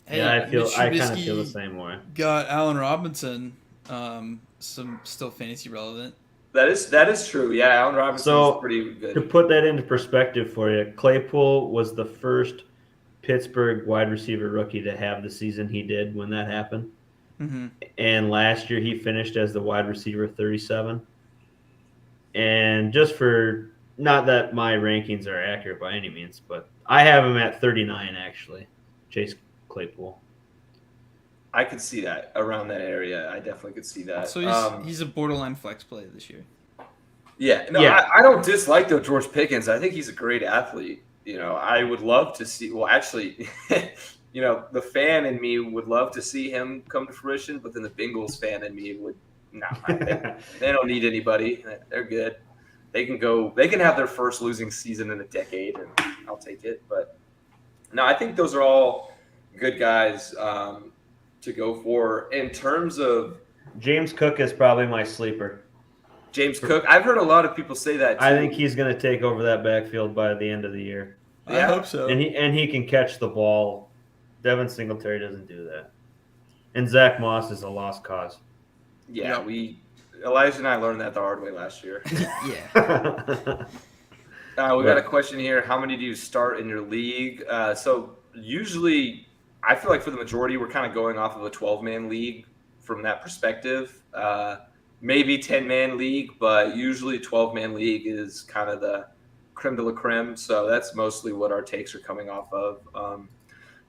C: Hey,
B: yeah, I kind of feel the same way.
C: Got Allen Robinson. Some still fantasy relevant.
A: That is true. Yeah, Allen Robinson is pretty good.
B: To put that into perspective for you, Claypool was the first Pittsburgh wide receiver rookie to have the season he did when that happened.
C: Mm-hmm.
B: And last year he finished as the wide receiver 37. And just for not that my rankings are accurate by any means, but I have him at 39 actually. Chase Claypool.
A: I could see that around that area. I definitely could see that.
C: So he's a borderline flex play this year.
A: Yeah, no,
B: Yeah.
A: I don't dislike though George Pickens. I think he's a great athlete. I would love to see. Well, actually, the fan in me would love to see him come to fruition, but then the Bengals fan in me would no. They don't need anybody. They're good. They can go. They can have their first losing season in a decade, and I'll take it. But no, I think those are all good guys to go for. In terms of
B: James Cook is probably my sleeper.
A: James Cook, I've heard a lot of people say that too.
B: I think he's going to take over that backfield by the end of the year.
C: I hope so.
B: And he can catch the ball. Devin Singletary doesn't do that. And Zach Moss is a lost cause.
A: Yeah, Elijah and I learned that the hard way last year.
C: Yeah.
A: We got a question here. How many do you start in your league? So usually, I feel like for the majority, we're kind of going off of a 12-man league from that perspective. Maybe 10-man league, but usually 12-man league is kind of the creme de la creme. So that's mostly what our takes are coming off of.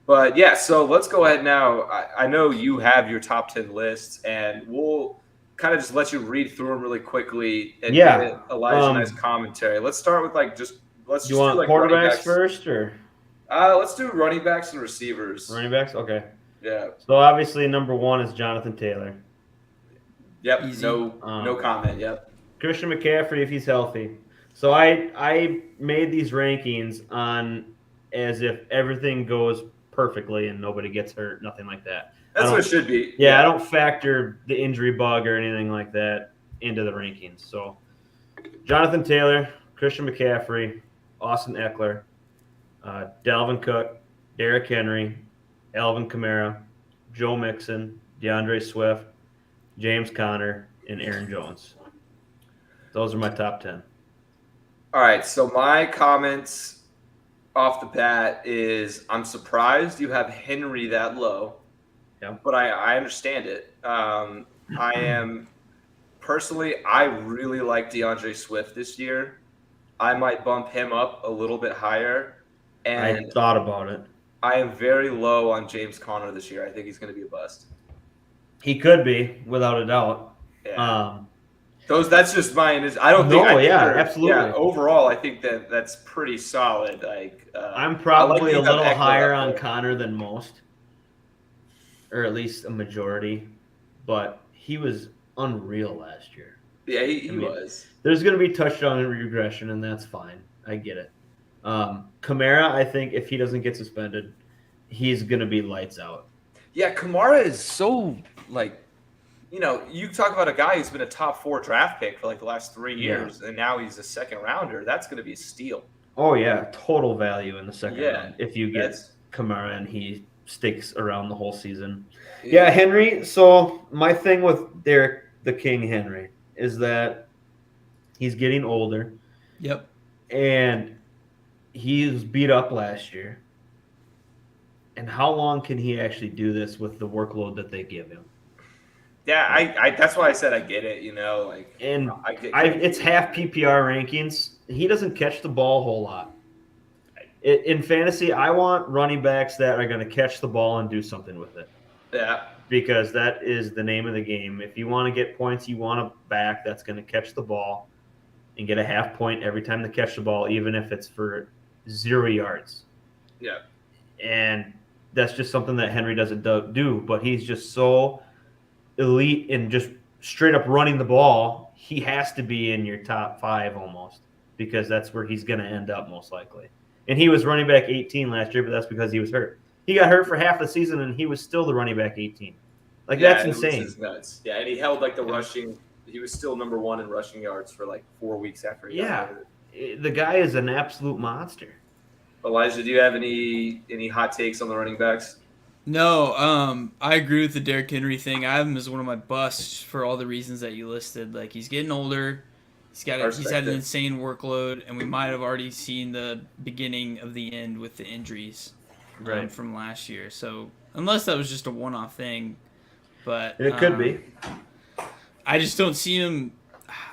A: But yeah, so let's go ahead now. I know you have your top 10 lists, and we'll kind of just let you read through them really quickly and get Elijah nice commentary. Let's start with let's just
B: you want
A: do
B: quarterbacks first, or
A: let's do running backs and receivers.
B: running backs? Okay.
A: Yeah.
B: So obviously number 1 is Jonathan Taylor.
A: Yep.
C: Easy.
A: No comment. Yep.
B: Christian McCaffrey if he's healthy. So I made these rankings on as if everything goes perfectly and nobody gets hurt, nothing like that.
A: That's what it should be.
B: Yeah, I don't factor the injury bug or anything like that into the rankings. So Jonathan Taylor, Christian McCaffrey, Austin Eckler, Dalvin Cook, Derrick Henry, Alvin Kamara, Joe Mixon, DeAndre Swift, James Conner, and Aaron Jones. Those are my top 10.
A: All right. So my comments off the bat is I'm surprised you have Henry that low.
B: Yeah.
A: But I understand it. I am personally, I really like DeAndre Swift this year. I might bump him up a little bit higher. And
B: I thought about it.
A: I am very low on James Conner this year. I think he's going to be a bust.
B: He could be, without a doubt.
A: Yeah. That's just mine. I don't think.
B: No,
A: I think
B: absolutely.
A: Yeah, overall, I think that's pretty solid.
B: I'm probably a little
A: Eckler
B: higher
A: up
B: on
A: there.
B: Connor than most, or at least a majority. But he was unreal last year.
A: Yeah, he was.
B: There's going to be touchdown regression, and that's fine. I get it. Kamara, I think if he doesn't get suspended, he's going to be lights out.
A: Yeah, Kamara is so you talk about a guy who's been a top 4 draft pick for the last 3 years, and now he's a second rounder. That's going to be a steal.
B: Oh yeah, total value in the second round if you get
A: That's-
B: Kamara and he sticks around the whole season. Yeah, Henry. So my thing with Derek the King Henry is that he's getting older.
C: Yep.
B: And he was beat up last year. And how long can he actually do this with the workload that they give him?
A: Yeah, I that's why I said I get it.
B: And
A: I get
B: it's half PPR rankings. He doesn't catch the ball a whole lot. In fantasy, I want running backs that are going to catch the ball and do something with it.
A: Yeah.
B: Because that is the name of the game. If you want to get points, you want a back that's going to catch the ball and get a half point every time they catch the ball, even if it's for 0 yards.
A: Yeah.
B: And that's just something that Henry doesn't do, but he's just so elite in just straight up running the ball. He has to be in your top 5 almost, because that's where he's going to end up most likely. And he was running back 18 last year, but that's because he was hurt. He got hurt for half the season, and he was still the running back 18. That's insane.
A: It was nuts. Yeah, and he held the rushing. He was still number 1 in rushing yards for 4 weeks after he got hurt.
B: The guy is an absolute monster.
A: Elijah, do you have any hot takes on the running backs?
C: No, I agree with the Derrick Henry thing. I have him as one of my busts for all the reasons that you listed. He's getting older. He's had an insane workload, and we might have already seen the beginning of the end with the injuries from last year. So unless that was just a one-off thing, but
B: it could be.
C: I just don't see him.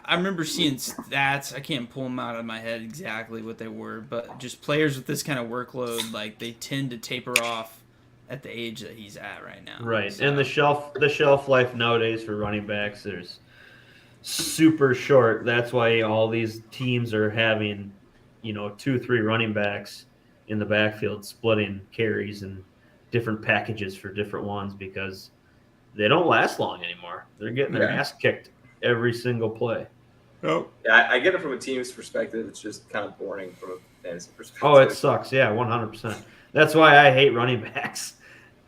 C: I remember seeing stats. I can't pull them out of my head exactly what they were, but just players with this kind of workload, they tend to taper off at the age that he's at right now.
B: Right.
C: So,
B: And the shelf life nowadays for running backs there's super short. That's why all these teams are having, 2-3 running backs in the backfield splitting carries and different packages for different ones because they don't last long anymore. They're getting their
A: Yeah.
B: ass kicked every single play.
A: Yeah, I get it from a team's perspective. It's just kind of boring from a fantasy perspective.
B: Oh, it sucks. Yeah, 100%. That's why I hate running backs.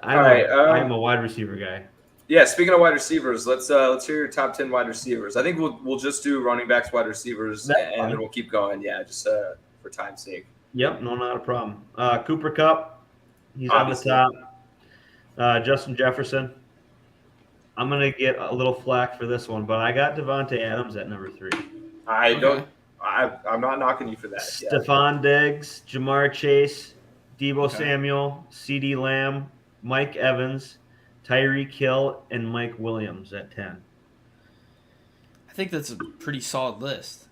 A: All right,
B: I'm a wide receiver guy.
A: Yeah, speaking of wide receivers, let's hear your top 10 wide receivers. I think we'll just do running backs, wide receivers,
B: That's
A: and
B: fine.
A: then we'll keep going. Yeah, just for time's sake.
B: Yep, no, not a problem. Cooper Kupp, he's
A: Obviously.
B: on the top. Justin Jefferson. I'm gonna get a little flack for this one, but I got Devontae Adams at number 3.
A: I'm not knocking you for that.
B: Stephon Diggs, Jamar Chase, Deebo
A: Okay.
B: Samuel, CeeDee Lamb, Mike Evans, Tyreek Hill, and Mike Williams at 10.
C: I think that's a pretty solid list.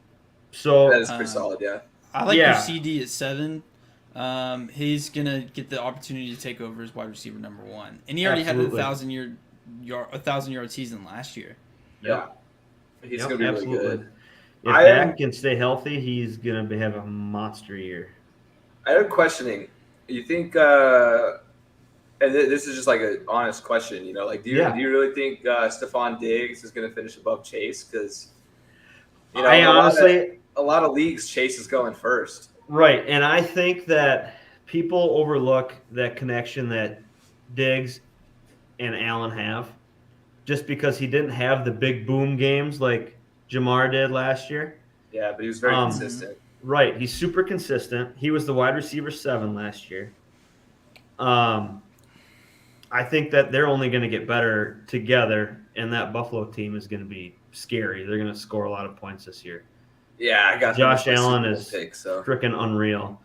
B: So
A: That is pretty solid. Yeah.
C: I like
B: Yeah.
C: your CD at 7. He's gonna get the opportunity to take over as wide receiver number 1, and he already
B: Absolutely.
C: had a 1,000-yard season last year.
A: Yeah. He's
B: Yep,
A: going to be
B: absolutely.
A: really good.
B: If
A: I am-
B: Dak can stay healthy, he's gonna have a monster year.
A: I am questioning. You think, and this is just like an honest question, like, do you really think Stephon Diggs is going to finish above Chase? Because,
B: I honestly,
A: a lot of leagues, Chase is going first.
B: right, and I think that people overlook that connection that Diggs and Allen have, just because he didn't have the big boom games like Jamar did last year.
A: Yeah, but he was very consistent.
B: Right, he's super consistent. He was the wide receiver 7 last year. I think that they're only going to get better together, and that Buffalo team is going to be scary. They're going to score a lot of points this year.
A: Yeah, I got
B: Josh
A: them as my
B: Allen
A: Super Bowl
B: is
A: pick, so.
B: freaking unreal.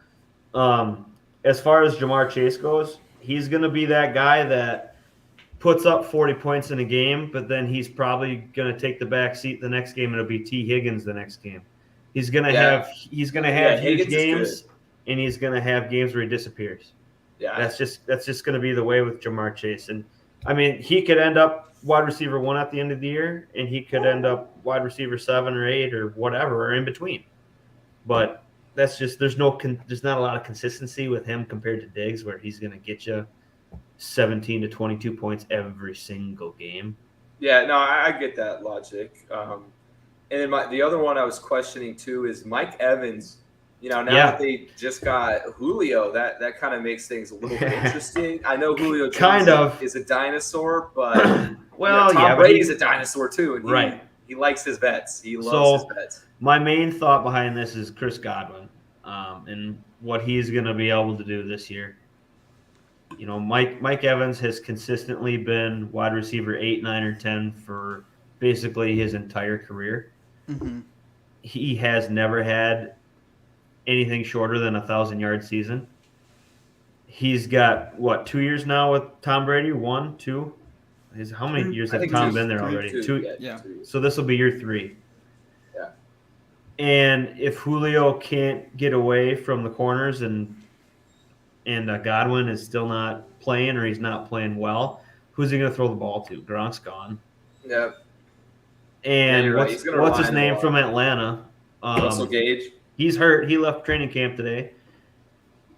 B: As far as Jamar Chase goes, he's going to be that guy that puts up 40 points in a game, but then he's probably going to take the back seat the next game, and it'll be T. Higgins the next game. He's going to have huge
A: Higgins
B: games, and he's going to have games where he disappears.
A: Yeah,
B: That's just going to be the way with Jamar Chase. And I mean, he could end up wide receiver 1 at the end of the year, and he could end up wide receiver 7 or 8 or whatever, or in between. But that's just there's not a lot of consistency with him compared to Diggs, where he's going to get you 17 to 22 points every single game.
A: Yeah, no, I get that logic. And then the other one I was questioning too is Mike Evans. Now that they just got Julio, that kind of makes things a little bit interesting. I know Julio Jones is a dinosaur, but Tom Brady's a dinosaur too, and he likes his vets. He loves his vets.
B: My main thought behind this is Chris Godwin and what he's going to be able to do this year. Mike Evans has consistently been wide receiver 8, 9, or 10 for basically his entire career.
C: Mm-hmm.
B: He has never had anything shorter than 1,000-yard season. He's got 2 years now with Tom Brady? 1, 2? How many years has Tom been there already? 2.
A: Yeah.
B: So this will be year 3.
A: Yeah.
B: And if Julio can't get away from the corners and Godwin is still not playing, or he's not playing well, who's he going to throw the ball to? Gronk's gone.
A: Yeah.
B: And what's his name from Atlanta?
A: Russell Gage.
B: He's hurt. He left training camp today.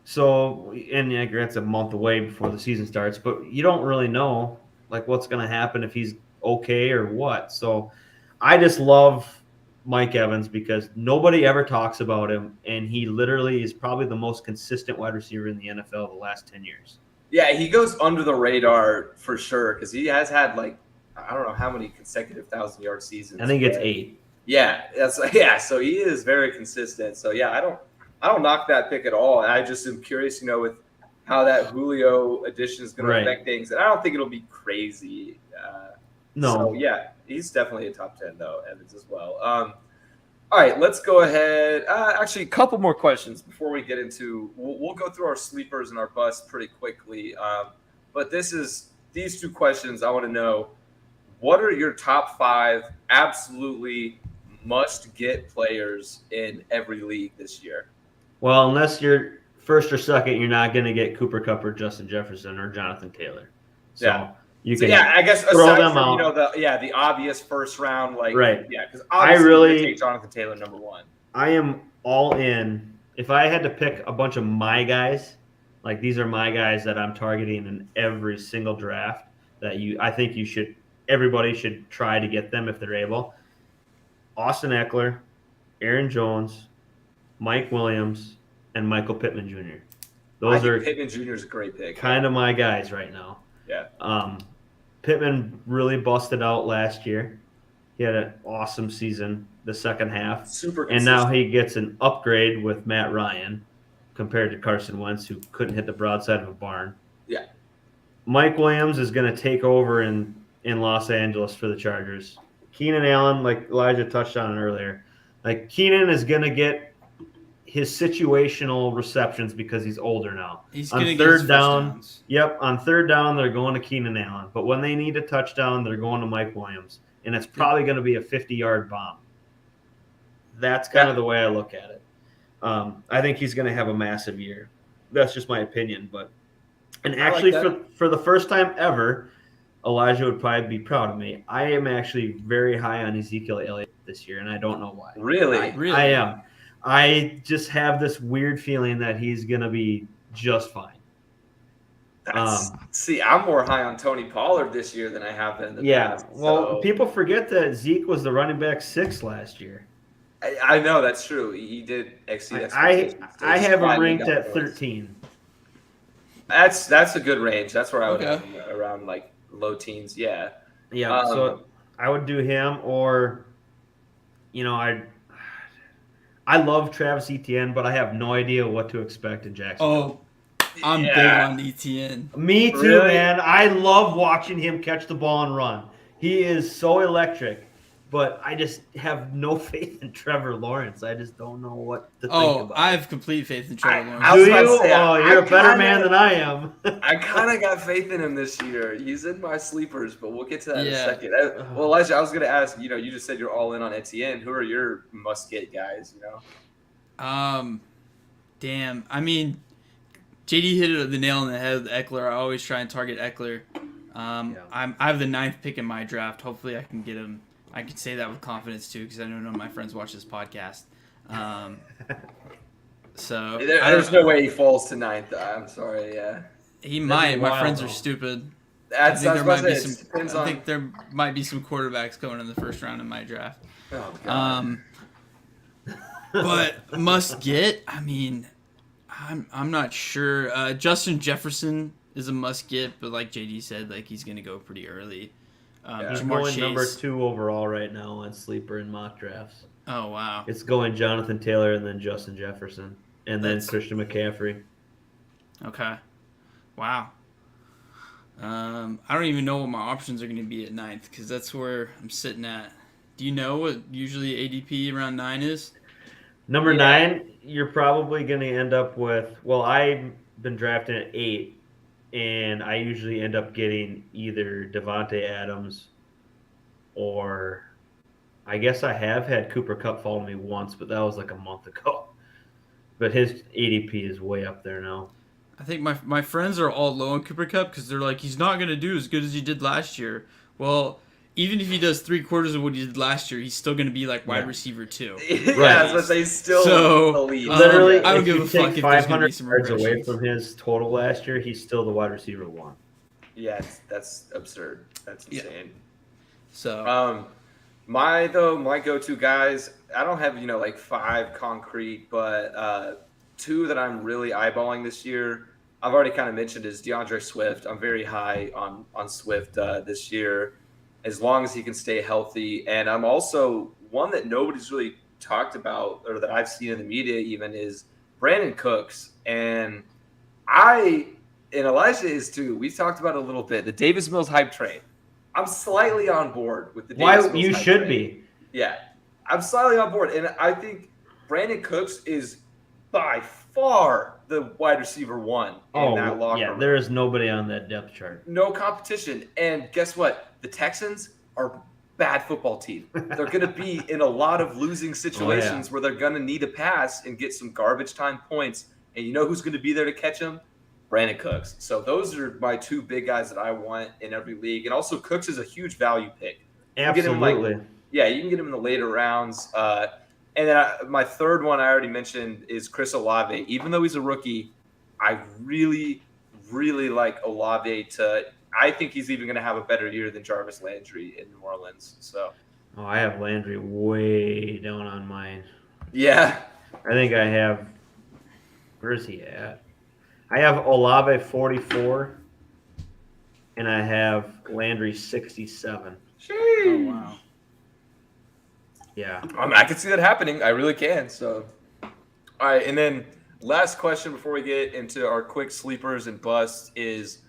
B: So, and that's a month away before the season starts, but you don't really know what's going to happen, if he's okay or what. So I just love Mike Evans because nobody ever talks about him, and he literally is probably the most consistent wide receiver in the NFL the last 10 years.
A: Yeah, he goes under the radar for sure because he has had I don't know how many consecutive 1,000-yard seasons.
B: I think it's 8.
A: Yeah, so he is very consistent. So yeah, I don't knock that pick at all. And I just am curious, with how that Julio addition is going to affect things. And I don't think it'll be crazy.
B: No.
A: So yeah, he's definitely a top 10 though, Evans as well. All right, let's go ahead. Actually, a couple more questions before we get into. We'll go through our sleepers and our busts pretty quickly. But these 2 questions I want to know. What are your top 5 absolutely must-get players in every league this year?
B: Well, unless you're first or second, you're not going to get Cooper Kupp or Justin Jefferson or Jonathan Taylor. So
A: Yeah.
B: you
A: So
B: can
A: yeah, I guess
B: throw
A: aside
B: them
A: from
B: out.
A: the obvious first round, like
B: Right.
A: yeah, because obviously
B: I
A: you're
B: really-
A: gonna take Jonathan Taylor number 1.
B: I am all in. If I had to pick a bunch of my guys, like these are my guys that I'm targeting in every single draft that I think everybody should try to get them if they're able. Austin Eckler, Aaron Jones, Mike Williams, and Michael Pittman Jr. Those are
A: Pittman Jr. is a great pick.
B: kind of my guys right now.
A: Yeah.
B: Pittman really busted out last year. He had an awesome season the second half.
A: Super
B: consistent. And now he gets an upgrade with Matt Ryan compared to Carson Wentz, who couldn't hit the broadside of a barn.
A: Yeah.
B: Mike Williams is going to take over in Los Angeles for the Chargers. Keenan Allen, like Elijah touched on earlier, like Keenan is going to get his situational receptions because he's older now.
C: He's
B: on
C: gonna
B: third
C: get
B: down.
C: downs.
B: Yep, on third down they're going to Keenan Allen, but when they need a touchdown, they're going to Mike Williams, and it's probably going to be a 50-yard bomb. That's kind of the way I look at it. I think he's going to have a massive year. That's just my opinion, and actually for the first time ever, Elijah would probably be proud of me. I am actually very high on Ezekiel Elliott this year, and I don't know why.
A: Really?
C: Really?
B: I am. I just have this weird feeling that he's going to be just fine.
A: See, I'm more high on Tony Pollard this year than I have been in the past.
B: Well, people forget that Zeke was the running back 6 last year.
A: I know that's true. He did exceed expectations.
B: I have him ranked at 13.
A: That's a good range. That's where I would have him around like low teens. Yeah.
B: Yeah. So I would do him, or I love Travis Etienne, but I have no idea what to expect in Jacksonville.
C: Oh, I'm big on Etienne.
B: Me too,
A: Really?
B: man. I love watching him catch the ball and run. He is so electric, but I just have no faith in Trevor Lawrence. I just don't know what to think about.
C: I have complete faith in Trevor Lawrence.
A: I was
B: Do
A: about to
B: you?
A: say,
B: Oh, you're a better man than I am.
A: I kind of got faith in him this year. He's in my sleepers, but we'll get to that in a
C: Yeah.
A: second. Well, Elijah, I was going to ask, you just said you're all in on Etienne. Who are your must-get guys,
C: Damn. I mean, JD hit the nail on the head with Eckler. I always try and target Eckler. I have the 9th pick in my draft. Hopefully I can get him. I can say that with confidence too, because I know none of my friends watch this podcast. So
A: There's no way he falls to 9th. I'm sorry, yeah.
C: he might. My
B: wild,
C: friends
B: though.
C: are stupid.
A: I think
C: there might be some quarterbacks going in the first round in my draft.
A: Oh, God.
C: But must get. I mean, I'm not sure. Justin Jefferson is a must get, but like JD said, like he's gonna go pretty early.
B: He's
C: Jamar
B: going
C: Chase.
B: number 2 overall right now on Sleeper and mock drafts.
C: Oh wow.
B: It's going Jonathan Taylor and then Justin Jefferson and then
C: That's-
B: Christian McCaffrey.
C: Okay. Wow. I don't even know what my options are going to be at 9th because that's where I'm sitting at. Do you know what usually ADP around 9 is?
B: Number 9, you're probably going to end up with. Well, I've been drafting at 8, and I usually end up getting either Devontae Adams or. I guess I have had Cooper Kupp follow me once, but that was like a month ago. But his ADP is way up there now.
C: I think my friends are all low on Cooper Kupp because they're like, he's not going to do as good as he did last year. Well, even if he does 3/4 of what he did last year, he's still going to be like wide receiver 2.
A: Yeah, but they still elite.
B: Literally,
C: I don't
B: if
C: give
B: you
C: a fuck
B: take
C: if there's gonna be
B: 500
C: some
B: yards away
C: regressions.
B: from his total last year, he's still the wide receiver 1.
A: Yeah, that's absurd. That's insane.
C: So
A: my go-to guys, I don't have like 5 concrete, but 2 that I'm really eyeballing this year, I've already kind of mentioned, is DeAndre Swift. I'm very high on Swift this year, as long as he can stay healthy. And I'm also one that nobody's really talked about, or that I've seen in the media even, is Brandon Cooks. And Elijah is too. We talked about it a little bit. The Davis Mills hype train. I'm slightly on board with the Davis Mills
B: You
A: hype
B: should
A: train.
B: be.
A: Yeah, I'm slightly on board, and I think Brandon Cooks is by far the wide receiver 1 in that locker room.
B: There is nobody on that depth chart.
A: No competition. And guess what? The Texans are a bad football team. They're going to be in a lot of losing situations where they're going to need a pass and get some garbage time points. And you know who's going to be there to catch him? Brandon Cooks. So those are my two big guys that I want in every league. And also Cooks is a huge value pick. You can get him
B: Absolutely.
A: you can get him in the later rounds. And then my third one I already mentioned is Chris Olave. Even though he's a rookie, I really, really like Olave I think he's even going to have a better year than Jarvis Landry in New Orleans. So,
B: I have Landry way down on mine.
A: yeah.
B: I think I have. Where's he at? I have Olave 44, and I have Landry 67.
C: Oh wow.
B: Yeah.
A: I can see that happening. I really can. So, all right. And then last question before we get into our quick sleepers and busts is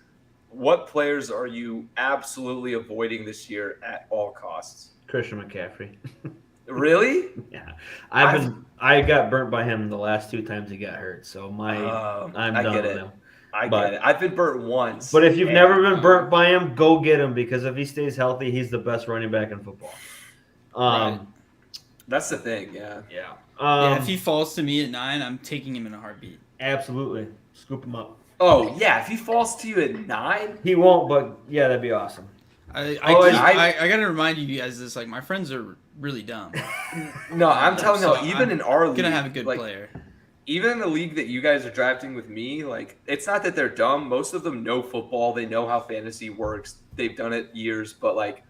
A: what players are you absolutely avoiding this year at all costs?
B: Christian McCaffrey.
A: Really?
B: Yeah. I got burnt by him the last 2 times he got hurt, so I'm done with him.
A: I get it. I've been burnt once.
B: But if you've never been burnt by him, go get him because if he stays healthy, he's the best running back in football.
A: Right. That's the thing, yeah.
C: Yeah. If he falls to me at 9, I'm taking him in a heartbeat.
B: Absolutely. Scoop him up.
A: Oh, yeah. If he falls to you at 9?
B: He won't, but yeah, that'd be awesome.
C: I gotta remind you guys this. Like, my friends are really dumb.
A: No, I'm telling
C: So
A: you, even
C: I'm
A: in our league.
C: Gonna have a good player.
A: Even in the league that you guys are drafting with me, like, it's not that they're dumb. Most of them know football. They know how fantasy works. They've done it years. But, like,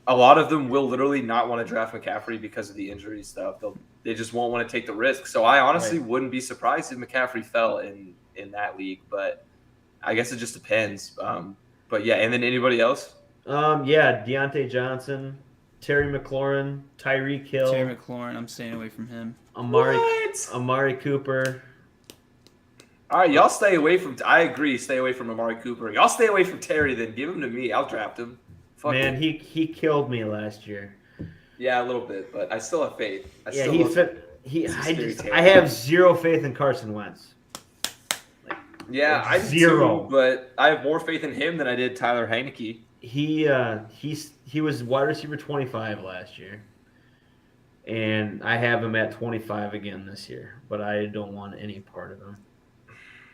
A: a lot of them will literally not want to draft McCaffrey because of the injury stuff. They just won't want to take the risk. So I honestly wouldn't be surprised if McCaffrey fell in that league. But I guess it just depends. But, yeah, and then anybody else?
B: Deontay Johnson, Terry McLaurin, Tyreek Hill.
C: Terry McLaurin, I'm staying away from him.
B: Amari Cooper.
A: All right, y'all stay away from – I agree, stay away from Amari Cooper. Y'all stay away from Terry then. Give him to me. I'll draft him. Fuck
B: Man,
A: him.
B: he killed me last year.
A: Yeah, a little bit, but I still have faith.
B: I have zero faith in Carson Wentz.
A: Yeah, I do
B: zero.
A: too, but I have more faith in him than I did Tyler Heineke.
B: He was wide receiver 25 last year, and I have him at 25 again this year. But I don't want any part of him.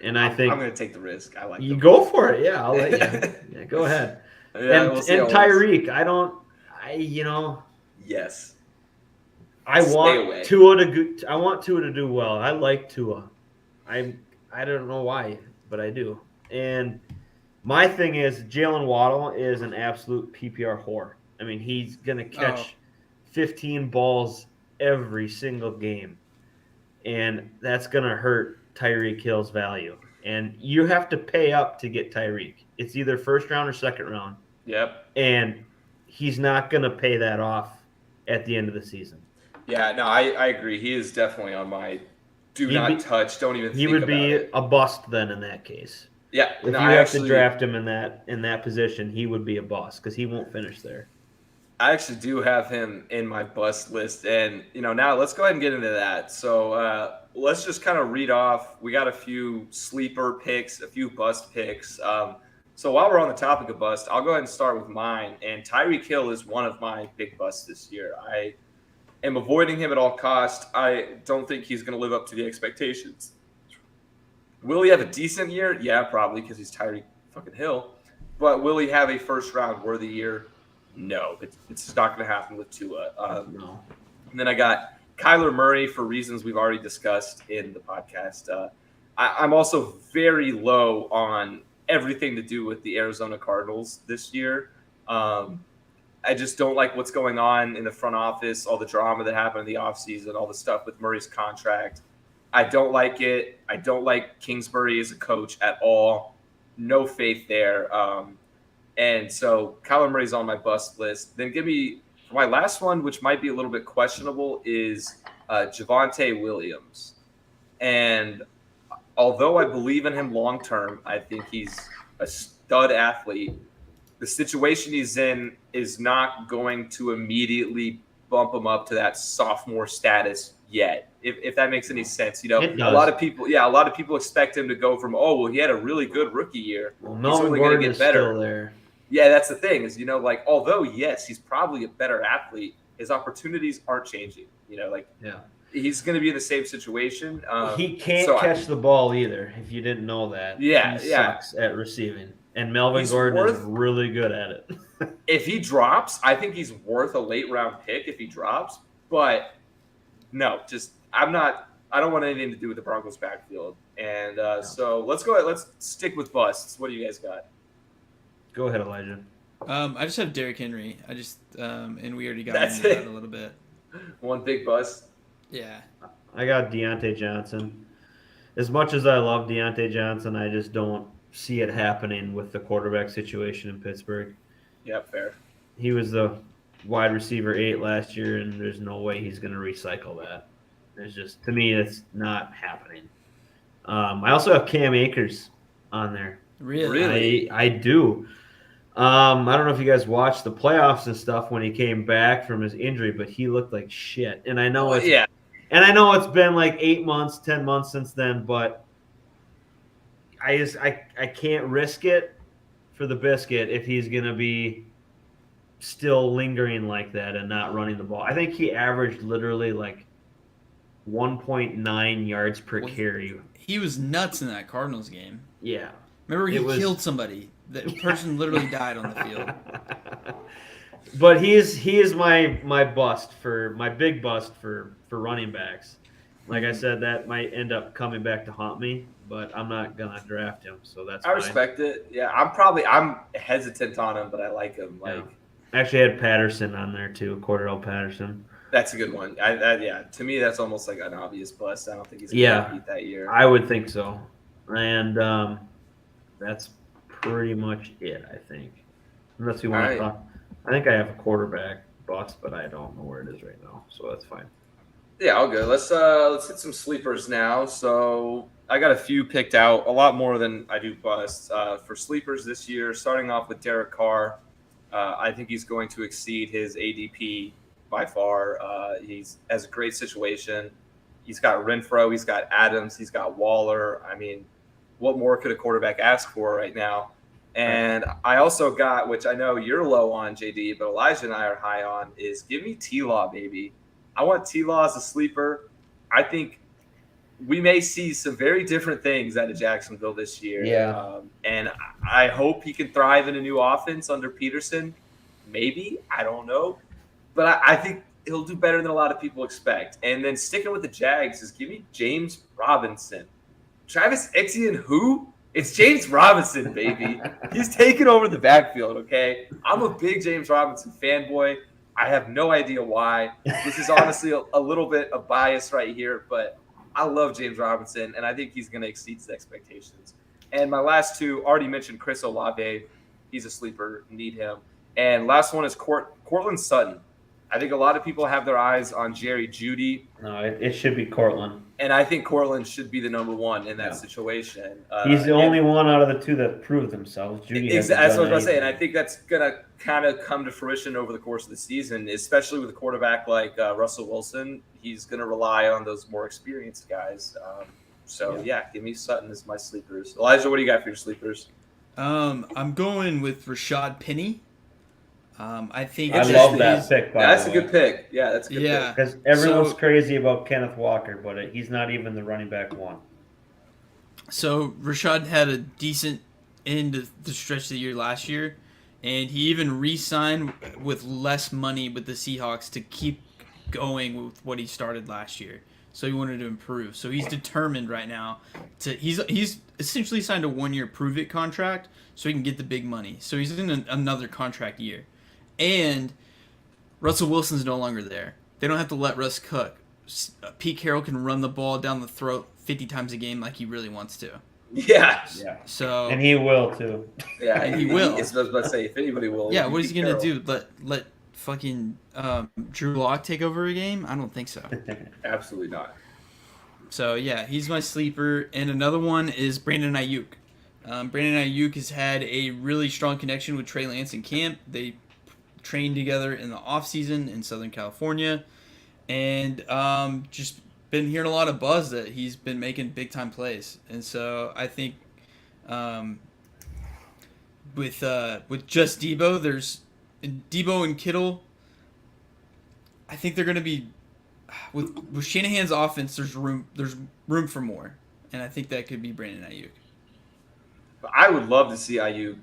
B: And I think
A: I'm going to take the risk. I like
B: you
A: them.
B: go for it. Yeah, I'll let you. Yeah, go ahead.
A: Yeah,
B: and Tyreek,
A: Yes.
B: I want Tua to do well. I like Tua. I don't know why, but I do. And my thing is Jalen Waddle is an absolute PPR whore. I mean, he's going to catch 15 balls every single game. And that's going to hurt Tyreek Hill's value. And you have to pay up to get Tyreek. It's either first round or second round.
A: Yep.
B: And he's not going to pay that off at the end of the season.
A: Yeah, no, I agree. He is definitely on my don't even think about it.
B: He would be a bust then in that case.
A: Yeah.
B: If you have to draft him in that position, he would be a bust because he won't finish there.
A: I actually do have him in my bust list. And, now let's go ahead and get into that. So let's just kind of read off. We got a few sleeper picks, a few bust picks. So while we're on the topic of bust, I'll go ahead and start with mine. And Tyreek Hill is one of my big busts this year. I am avoiding him at all costs. I don't think he's going to live up to the expectations. Will he have a decent year? Yeah, probably because he's Tyreek fucking Hill. But will he have a first-round worthy year? No. It's just not going to happen with Tua.
B: No.
A: And then I got Kyler Murray for reasons we've already discussed in the podcast. I'm also very low on everything to do with the Arizona Cardinals this year. I just don't like what's going on in the front office, all the drama that happened in the offseason, all the stuff with Murray's contract. I don't like it. I don't like Kingsbury as a coach at all. No faith there. And so Kyler Murray's on my bust list. Then give me my last one, which might be a little bit questionable, is Javonte Williams. And although I believe in him long-term, I think he's a stud athlete. The situation he's in is not going to immediately bump him up to that sophomore status yet, if that makes any sense. A lot of people expect him to go from, he had a really good rookie year.
B: Well, Melvin Gordon is still there.
A: Yeah, that's the thing is, although, yes, he's probably a better athlete, his opportunities aren't changing. he's going to be in the same situation.
B: He can't catch the ball either. If you didn't know that, he sucks at receiving, and Melvin Gordon is really good at it.
A: If he drops, I think he's worth a late round pick if he drops. But no, I don't want anything to do with the Broncos backfield. And so let's go ahead. Let's stick with busts. What do you guys got?
B: Go ahead, Elijah.
C: I just have Derrick Henry. And we already got into that a little bit.
A: One big bust.
C: Yeah.
B: I got Deontay Johnson. As much as I love Deontay Johnson, I just don't see it happening with the quarterback situation in Pittsburgh.
A: Yeah, fair.
B: He was the wide receiver 8 last year, and there's no way he's going to recycle that. To me, it's not happening. I also have Cam Akers on there.
C: Really?
B: I do. I don't know if you guys watched the playoffs and stuff when he came back from his injury, but he looked like shit. And I know it's been like 8 months, 10 months since then, but I can't risk it for the biscuit if he's going to be still lingering like that and not running the ball. I think he averaged literally like 1.9 yards per carry. He
C: was nuts in that Cardinals game.
B: Yeah.
C: Remember, he killed somebody. That person literally died on the field.
B: But he is my bust my big bust for running backs. Like I said, that might end up coming back to haunt me, but I'm not gonna draft him, so that's fine.
A: I respect it. Yeah, I'm hesitant on him, but I like him. Like,
B: I actually had Patterson on there too, Cordell Patterson.
A: That's a good one. To me, that's almost like an obvious bust. I don't think he's gonna beat that year.
B: I would think so, and that's pretty much it, I think. Unless you want to talk. I think I have a quarterback bust, but I don't know where it is right now, so that's fine.
A: Yeah, I'll go. Let's hit some sleepers now. So I got a few picked out, a lot more than I do busts. For sleepers this year, starting off with Derek Carr, I think he's going to exceed his ADP by far. He's has a great situation. He's got Renfro, he's got Adams, he's got Waller. I mean, what more could a quarterback ask for right now? And I also got, which I know you're low on, JD, but Elijah and I are high on, is give me T-Law, baby. I want T-Law as a sleeper. I think we may see some very different things out of Jacksonville this year.
B: Yeah.
A: And I hope he can thrive in a new offense under Peterson. Maybe. I don't know. But I think he'll do better than a lot of people expect. And then sticking with the Jags is give me James Robinson. Travis Etienne, who? It's James Robinson, baby. He's taking over the backfield, okay? I'm a big James Robinson fanboy. I have no idea why. This is honestly a little bit of bias right here, but I love James Robinson, and I think he's going to exceed his expectations. And my last two, already mentioned Chris Olave. He's a sleeper. Need him. And last one is Cortland Sutton. I think a lot of people have their eyes on Jerry Jeudy.
B: No, it should be Cortland.
A: And I think Cortland should be the number one in that situation.
B: He's the only one out of the two that proved themselves.
A: Jeudy that's what I was about to say. And I think that's going to kind of come to fruition over the course of the season, especially with a quarterback like Russell Wilson. He's going to rely on those more experienced guys. Give me Sutton as my sleepers. Elijah, what do you got for your sleepers?
C: I'm going with Rashad Penny. I think
B: I love that pick.
A: That's a good pick. Yeah, that's a good pick.
B: Because everyone's crazy about Kenneth Walker, but he's not even the running back one.
C: So Rashad had a decent end of the stretch of the year last year, and he even re-signed with less money with the Seahawks to keep going with what he started last year. So he wanted to improve. So he's determined right now he's essentially signed a 1-year prove it contract so he can get the big money. So he's in another contract year. And Russell Wilson's no longer there. They don't have to let Russ cook. Pete Carroll can run the ball down the throat 50 times a game like he really wants to.
A: Yeah.
C: So
B: and he will too.
A: Yeah,
C: and he will.
A: I was about to say, if anybody will.
C: Yeah, what is he gonna do? Let fucking Drew Lock take over a game? I don't think so.
A: Absolutely not.
C: So yeah, he's my sleeper. And another one is Brandon Ayuk. Brandon Ayuk has had a really strong connection with Trey Lance in camp. They trained together in the offseason in Southern California, and just been hearing a lot of buzz that he's been making big time plays. And so I think with just Debo, there's Debo and Kittle. I think they're going to be with Shanahan's offense, there's room for more, and I think that could be Brandon Ayuk.
A: I would love to see Ayuk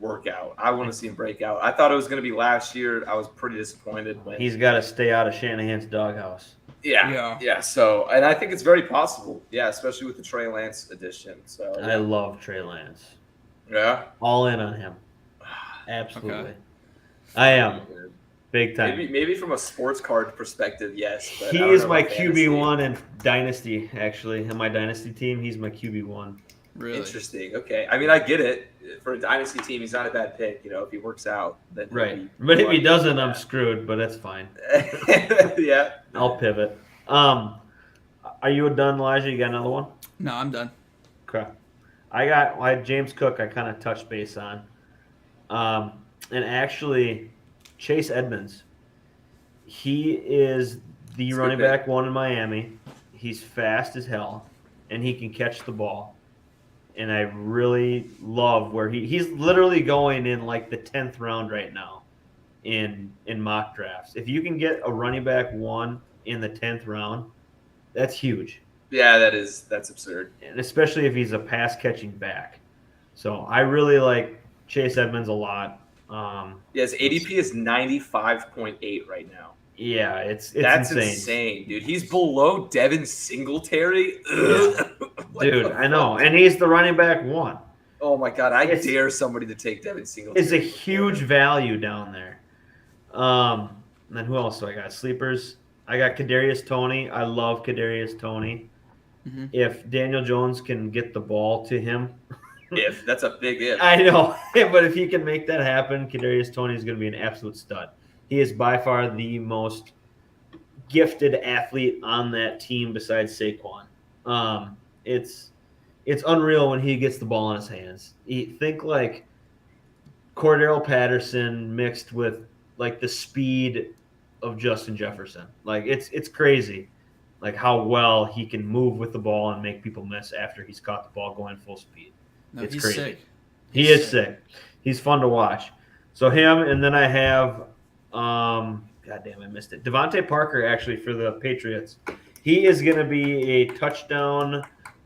A: work out. I want to see him break out. I thought it was going to be last year. I was pretty disappointed when
B: He's got to stay out of Shanahan's doghouse.
A: Yeah. So, and I think it's very possible. Yeah, especially with the Trey Lance addition. So
B: I love Trey Lance.
A: Yeah,
B: all in on him. Absolutely,
C: Okay.
B: I am big time.
A: Maybe from a sports card perspective, yes. But
B: he is my QB1 in Dynasty. Actually, in my Dynasty team, he's my QB1.
C: Really
A: Interesting. Okay, I mean, I get it. For a Dynasty team, he's not a bad pick. If he works out, then
B: right. But if he doesn't, I'm screwed. But that's fine.
A: Yeah,
B: I'll pivot. Are you done, Elijah? You got another one?
C: No, I'm done.
B: Okay. I had James Cook. I kind of touched base on, and actually, Chase Edmonds. He is the running back one in Miami. He's fast as hell, and he can catch the ball. And I really love where he's literally going in like the 10th round right now in mock drafts. If you can get a running back one in the 10th round, that's huge.
A: Yeah, that's absurd.
B: And especially if he's a pass catching back. So I really like Chase Edmonds a lot.
A: His ADP is 95.8 right now.
B: Yeah,
A: that's
B: insane,
A: dude. He's below Devin Singletary.
B: Dude, I know, and he's the running back one.
A: Oh my god, I dare somebody to take Devin Singletary.
B: It's a huge value down there. And then who else do I got? Sleepers. I got Kadarius Toney. I love Kadarius Toney.
C: Mm-hmm.
B: If Daniel Jones can get the ball to him.
A: That's a big if.
B: I know, but if he can make that happen, Kadarius Toney is going to be an absolute stud. He is by far the most gifted athlete on that team besides Saquon. It's unreal when he gets the ball in his hands. Think like Cordero Patterson mixed with like the speed of Justin Jefferson. Like it's crazy, like how well he can move with the ball and make people miss after he's caught the ball going full speed.
C: No,
B: it's
C: he's
B: crazy.
C: sick.
B: He is sick. He's fun to watch. So him, and then I have, God damn, I missed it. Devontae Parker actually for the Patriots. He is going to be a touchdown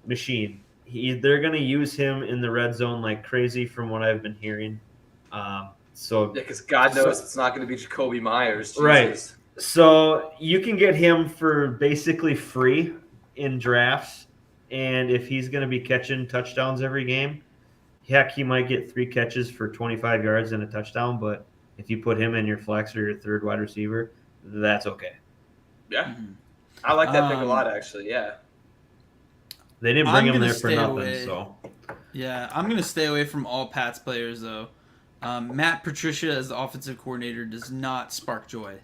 B: machine. They're going to use him in the red zone like crazy from what I've been hearing.
A: Because God knows it's not going to be Jacoby Myers. Jesus.
B: Right. So you can get him for basically free in drafts. And if he's going to be catching touchdowns every game, heck, he might get 3 catches for 25 yards and a touchdown. But if you put him in your flex or your third wide receiver, that's okay.
A: Yeah. Mm-hmm. I like that pick a lot, actually. Yeah.
B: They didn't bring him there for nothing. So.
C: Yeah, I'm going to stay away from all Pats players, though. Matt Patricia as the offensive coordinator does not spark joy.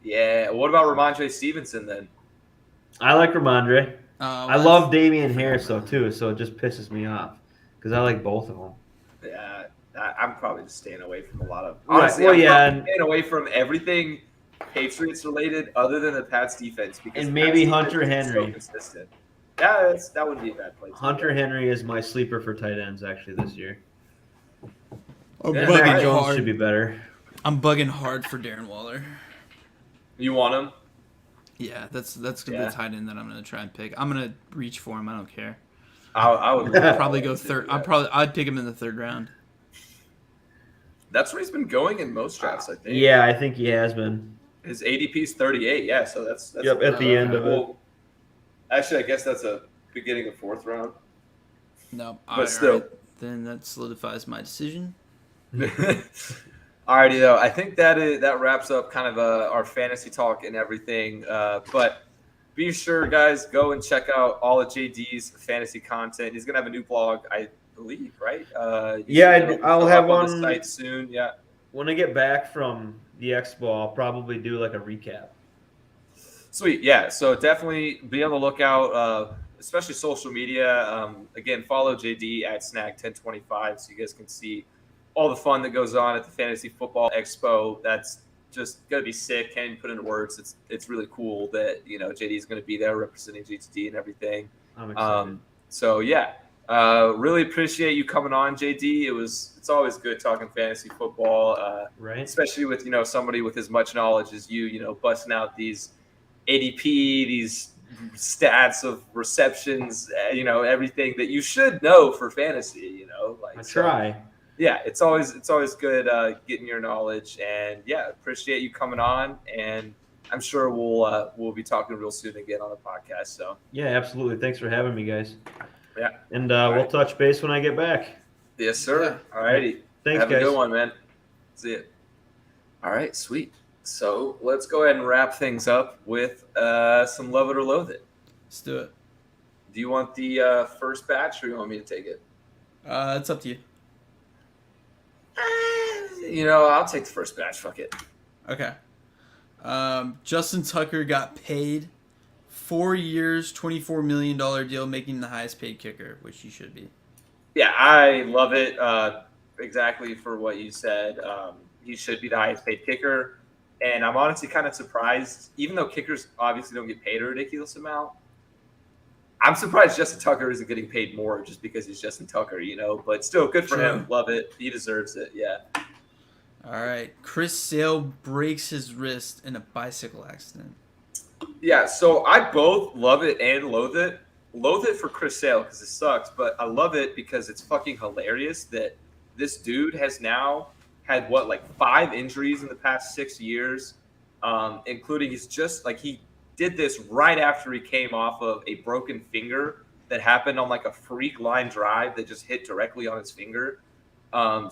A: Yeah. What about Ramondre Stevenson then?
B: I like Ramondre. I love Damian Harris though too, so it just pisses me off because I like both of them.
A: Yeah, I'm probably just staying away from a lot of.
B: Honestly,
A: I'm staying away from everything Patriots related other than the Pats defense because
B: and maybe Hunter Henry.
A: So consistent. Yeah, that wouldn't be a bad place.
B: Hunter Henry is my sleeper for tight ends actually this year.
C: Bugging
B: Jones
C: hard.
B: Should be better.
C: I'm bugging hard for Darren Waller.
A: You want him?
C: Yeah, that's gonna be the tight end that I'm gonna try and pick. I'm gonna reach for him. I don't care.
A: I would
C: probably go third. I'd pick him in the 3rd round.
A: That's where he's been going in most drafts, I think.
B: Yeah, I think he has been.
A: His ADP is 38. Yeah, so that's
B: yep at the end of it.
A: Actually, I guess that's a beginning of 4th round.
C: No,
A: but still,
C: right, then that solidifies my decision.
A: Alrighty, though. I think that wraps up kind of our fantasy talk and everything. But be sure, guys, go and check out all of JD's fantasy content. He's gonna have a new blog, I believe, right?
B: I'll have one
A: on the site soon. Yeah.
B: When I get back from the expo, I'll probably do like a recap.
A: Sweet, yeah. So definitely be on the lookout, especially social media. Again, follow JD at Snag1025 so you guys can see all the fun that goes on at the Fantasy Football Expo. That's just gonna be sick. Can't even put into words. It's really cool that JD is gonna be there representing GTD and everything.
B: I'm excited.
A: So yeah, Really appreciate you coming on, JD. It's always good talking fantasy football,
B: Right.
A: especially with somebody with as much knowledge as you, busting out these ADP, these stats of receptions, everything that you should know for fantasy.
B: I try.
A: Yeah, it's always good getting your knowledge, and yeah, appreciate you coming on, and I'm sure we'll be talking real soon again on the podcast. So
B: Yeah, absolutely. Thanks for having me, guys.
A: yeah,
B: And
A: All
B: we'll
A: right.
B: touch base when I get back.
A: Yes, sir. All righty.
B: Thanks,
A: Have
B: guys.
A: a good one, man. See you. All right, sweet. So let's go ahead and wrap things up with some love it or loathe it.
C: Let's do it.
A: Do you want the first batch, or you want me to take it?
C: It's up to you.
A: I'll take the first batch. Fuck it.
C: Okay. Justin Tucker got paid 4 years, $24 million deal, making the highest paid kicker, which he should be.
A: Yeah, I love it. Exactly for what you said. He should be the highest paid kicker. And I'm honestly kind of surprised, even though kickers obviously don't get paid a ridiculous amount. I'm surprised Justin Tucker isn't getting paid more just because he's Justin Tucker, But still, good for him. Love it. He deserves it. Yeah.
C: All right. Chris Sale breaks his wrist in a bicycle accident.
A: Yeah, so I both love it and loathe it. Loathe it for Chris Sale because it sucks, but I love it because it's fucking hilarious that this dude has now had 5 injuries in the past 6 years, including he did this right after he came off of a broken finger that happened on a freak line drive that just hit directly on his finger. And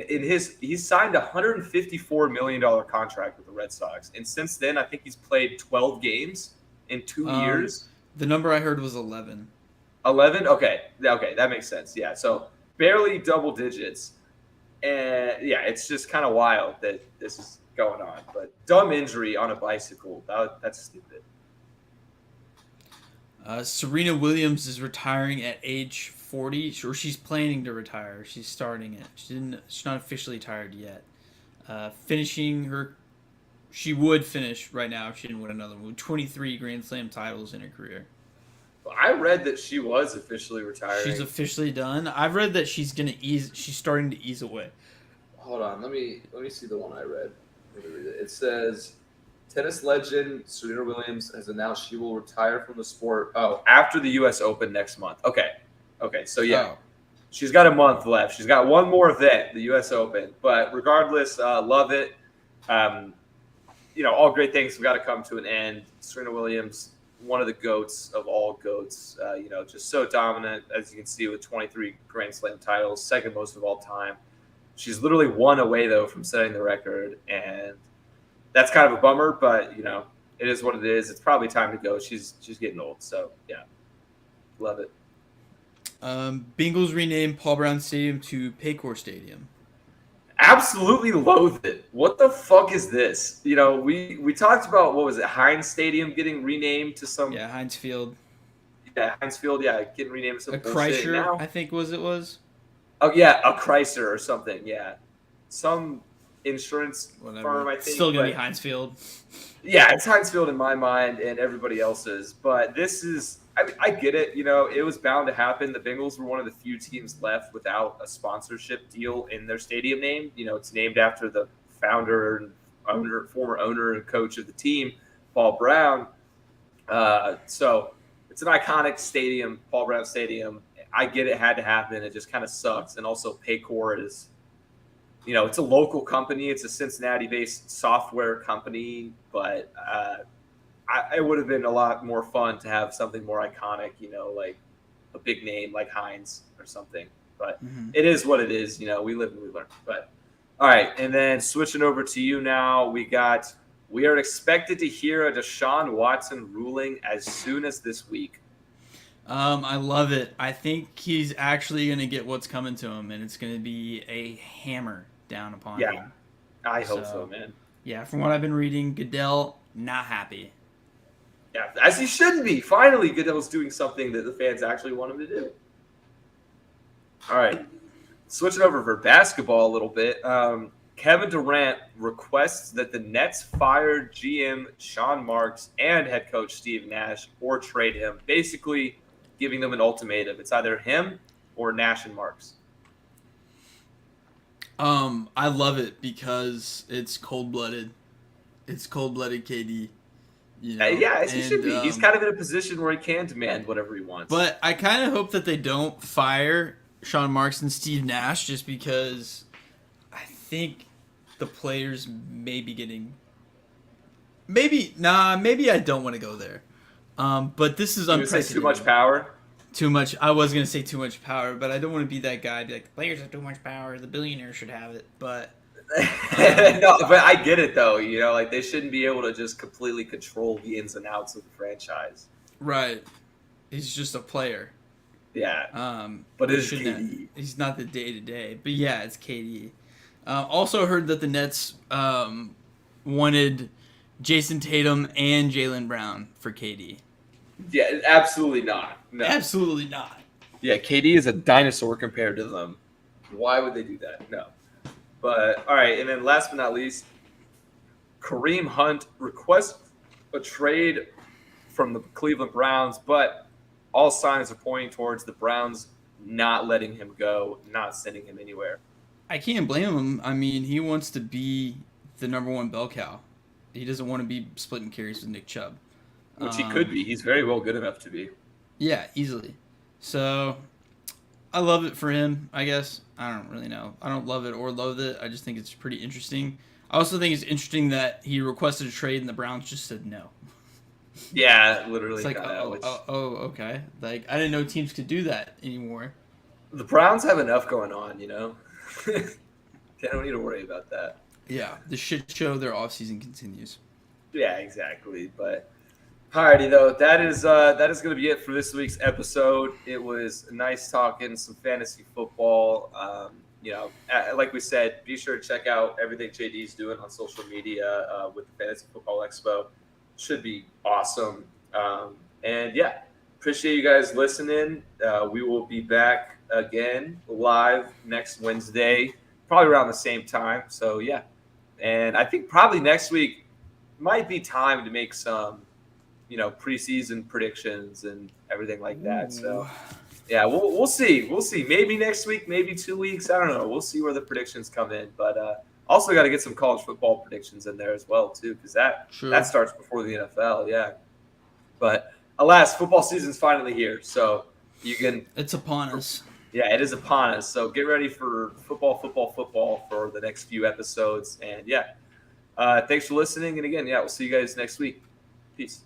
A: he's signed a $154 million contract with the Red Sox. And since then, I think he's played 12 games in 2 years.
C: The number I heard was 11.
A: 11? Okay, that makes sense. Yeah, so barely double digits. And yeah, it's just kind of wild that this is going on. But dumb injury on a bicycle, that's stupid.
C: Serena Williams is retiring at age 40, or she's planning to retire. She's starting it. She's not officially retired yet. She would finish right now if she didn't win another one with 23 Grand Slam titles in her career.
A: I read that she was officially retiring.
C: She's officially done. I've read that she's starting to ease away.
A: Hold on, let me see the one I read. Let me read it. It says tennis legend Serena Williams has announced she will retire from the sport. Oh, after the U.S. Open next month. Okay, so yeah, She's got a month left. She's got one more event, the U.S. Open. But regardless, love it. All great things have got to come to an end. Serena Williams, one of the GOATs of all GOATs. Just so dominant, as you can see, with 23 Grand Slam titles, second most of all time. She's literally one away, though, from setting the record. And that's kind of a bummer, but, it is what it is. It's probably time to go. She's getting old. So, yeah, love it.
C: Bengals renamed Paul Brown Stadium to Paycor Stadium.
A: Absolutely loathe it. What the fuck is this? We talked about, what was it, Heinz Stadium getting renamed to some...
C: Yeah, Heinz Field.
A: Yeah, Heinz Field, getting renamed to some bullshit.
C: Kreischer,
A: now.
C: I think was.
A: Oh, yeah, a Chrysler or something, yeah. Some insurance firm, I think.
C: Still going to be Heinz Field.
A: Yeah, it's Heinz Field in my mind and everybody else's. But this is... I get it. It was bound to happen. The Bengals were one of the few teams left without a sponsorship deal in their stadium name. It's named after the founder and former owner and coach of the team, Paul Brown. So it's an iconic stadium, Paul Brown Stadium. I get it had to happen. It just kind of sucks. And also Paycor is, it's a local company. It's a Cincinnati-based software company, but it would have been a lot more fun to have something more iconic, like a big name like Heinz or something. But It is what it is. We live and we learn. But all right, and then switching over to you now, we are expected to hear a Deshaun Watson ruling as soon as this week.
C: I love it. I think he's actually going to get what's coming to him, and it's going to be a hammer down upon him.
A: Yeah, I hope so, man.
C: Yeah, from what I've been reading, Goodell, not happy.
A: Yeah, as he shouldn't be. Finally, Goodell's doing something that the fans actually want him to do. All right. Switching over for basketball a little bit. Kevin Durant requests that the Nets fire GM Sean Marks and head coach Steve Nash or trade him. Basically, giving them an ultimatum. It's either him or Nash and Marks.
C: I love it because it's cold-blooded. It's cold-blooded KD. You know?
A: Yeah, as he should be. He's
C: And,
A: kind of in a position where he can demand whatever he wants.
C: But I kind of hope that they don't fire Sean Marks and Steve Nash just because I think the players may be getting... Maybe I don't want to go there. But this is unprecedented.
A: Too much power?
C: Too much. I was going to say too much power, but I don't want to be that guy. Be like, the players have too much power. The billionaires should have it. But...
A: No, but I get it though. You know, like they shouldn't be able to just completely control the ins and outs of the franchise.
C: Right. He's just a player.
A: Yeah. But it's
C: KD. He's not the day-to-day. But yeah, it's KD. Also heard that the Nets wanted Jason Tatum and Jaylen Brown for KD.
A: Yeah, absolutely not. No.
C: Absolutely not.
A: Yeah, KD is a dinosaur compared to them. Why would they do that? No. But, all right, and then last but not least, Kareem Hunt requests a trade from the Cleveland Browns, but all signs are pointing towards the Browns not letting him go, not sending him anywhere.
C: I can't blame him. I mean, he wants to be the number one bell cow. He doesn't want to be splitting carries with Nick Chubb.
A: Which he could be. He's very well good enough to be.
C: Yeah, easily. So, I love it for him, I guess. I don't really know. I don't love it or loathe it. I just think it's pretty interesting. I also think it's interesting that he requested a trade and the Browns just said no.
A: Yeah, literally.
C: It's like, okay. Like, I didn't know teams could do that anymore.
A: The Browns have enough going on, you know? They don't need to worry about that.
C: Yeah, the shit show their offseason continues.
A: Yeah, exactly. But alrighty though, that is going to be it for this week's episode. It was nice talking some fantasy football. You know, like we said, be sure to check out everything JD's doing on social media with the Fantasy Football Expo. Should be awesome. And yeah, appreciate you guys listening. We will be back again live next Wednesday, probably around the same time. So yeah, and I think probably next week might be time to make some, you know, preseason predictions and everything like that. So yeah, we'll see. We'll see. Maybe next week, maybe 2 weeks. I don't know. We'll see where the predictions come in. But also got to get some college football predictions in there as well too, because that starts before the NFL. Yeah. But alas, football season's finally here, so you can.
C: It's upon us.
A: Yeah, it is upon us. So get ready for football for the next few episodes. And yeah, thanks for listening. And again, yeah, we'll see you guys next week. Peace.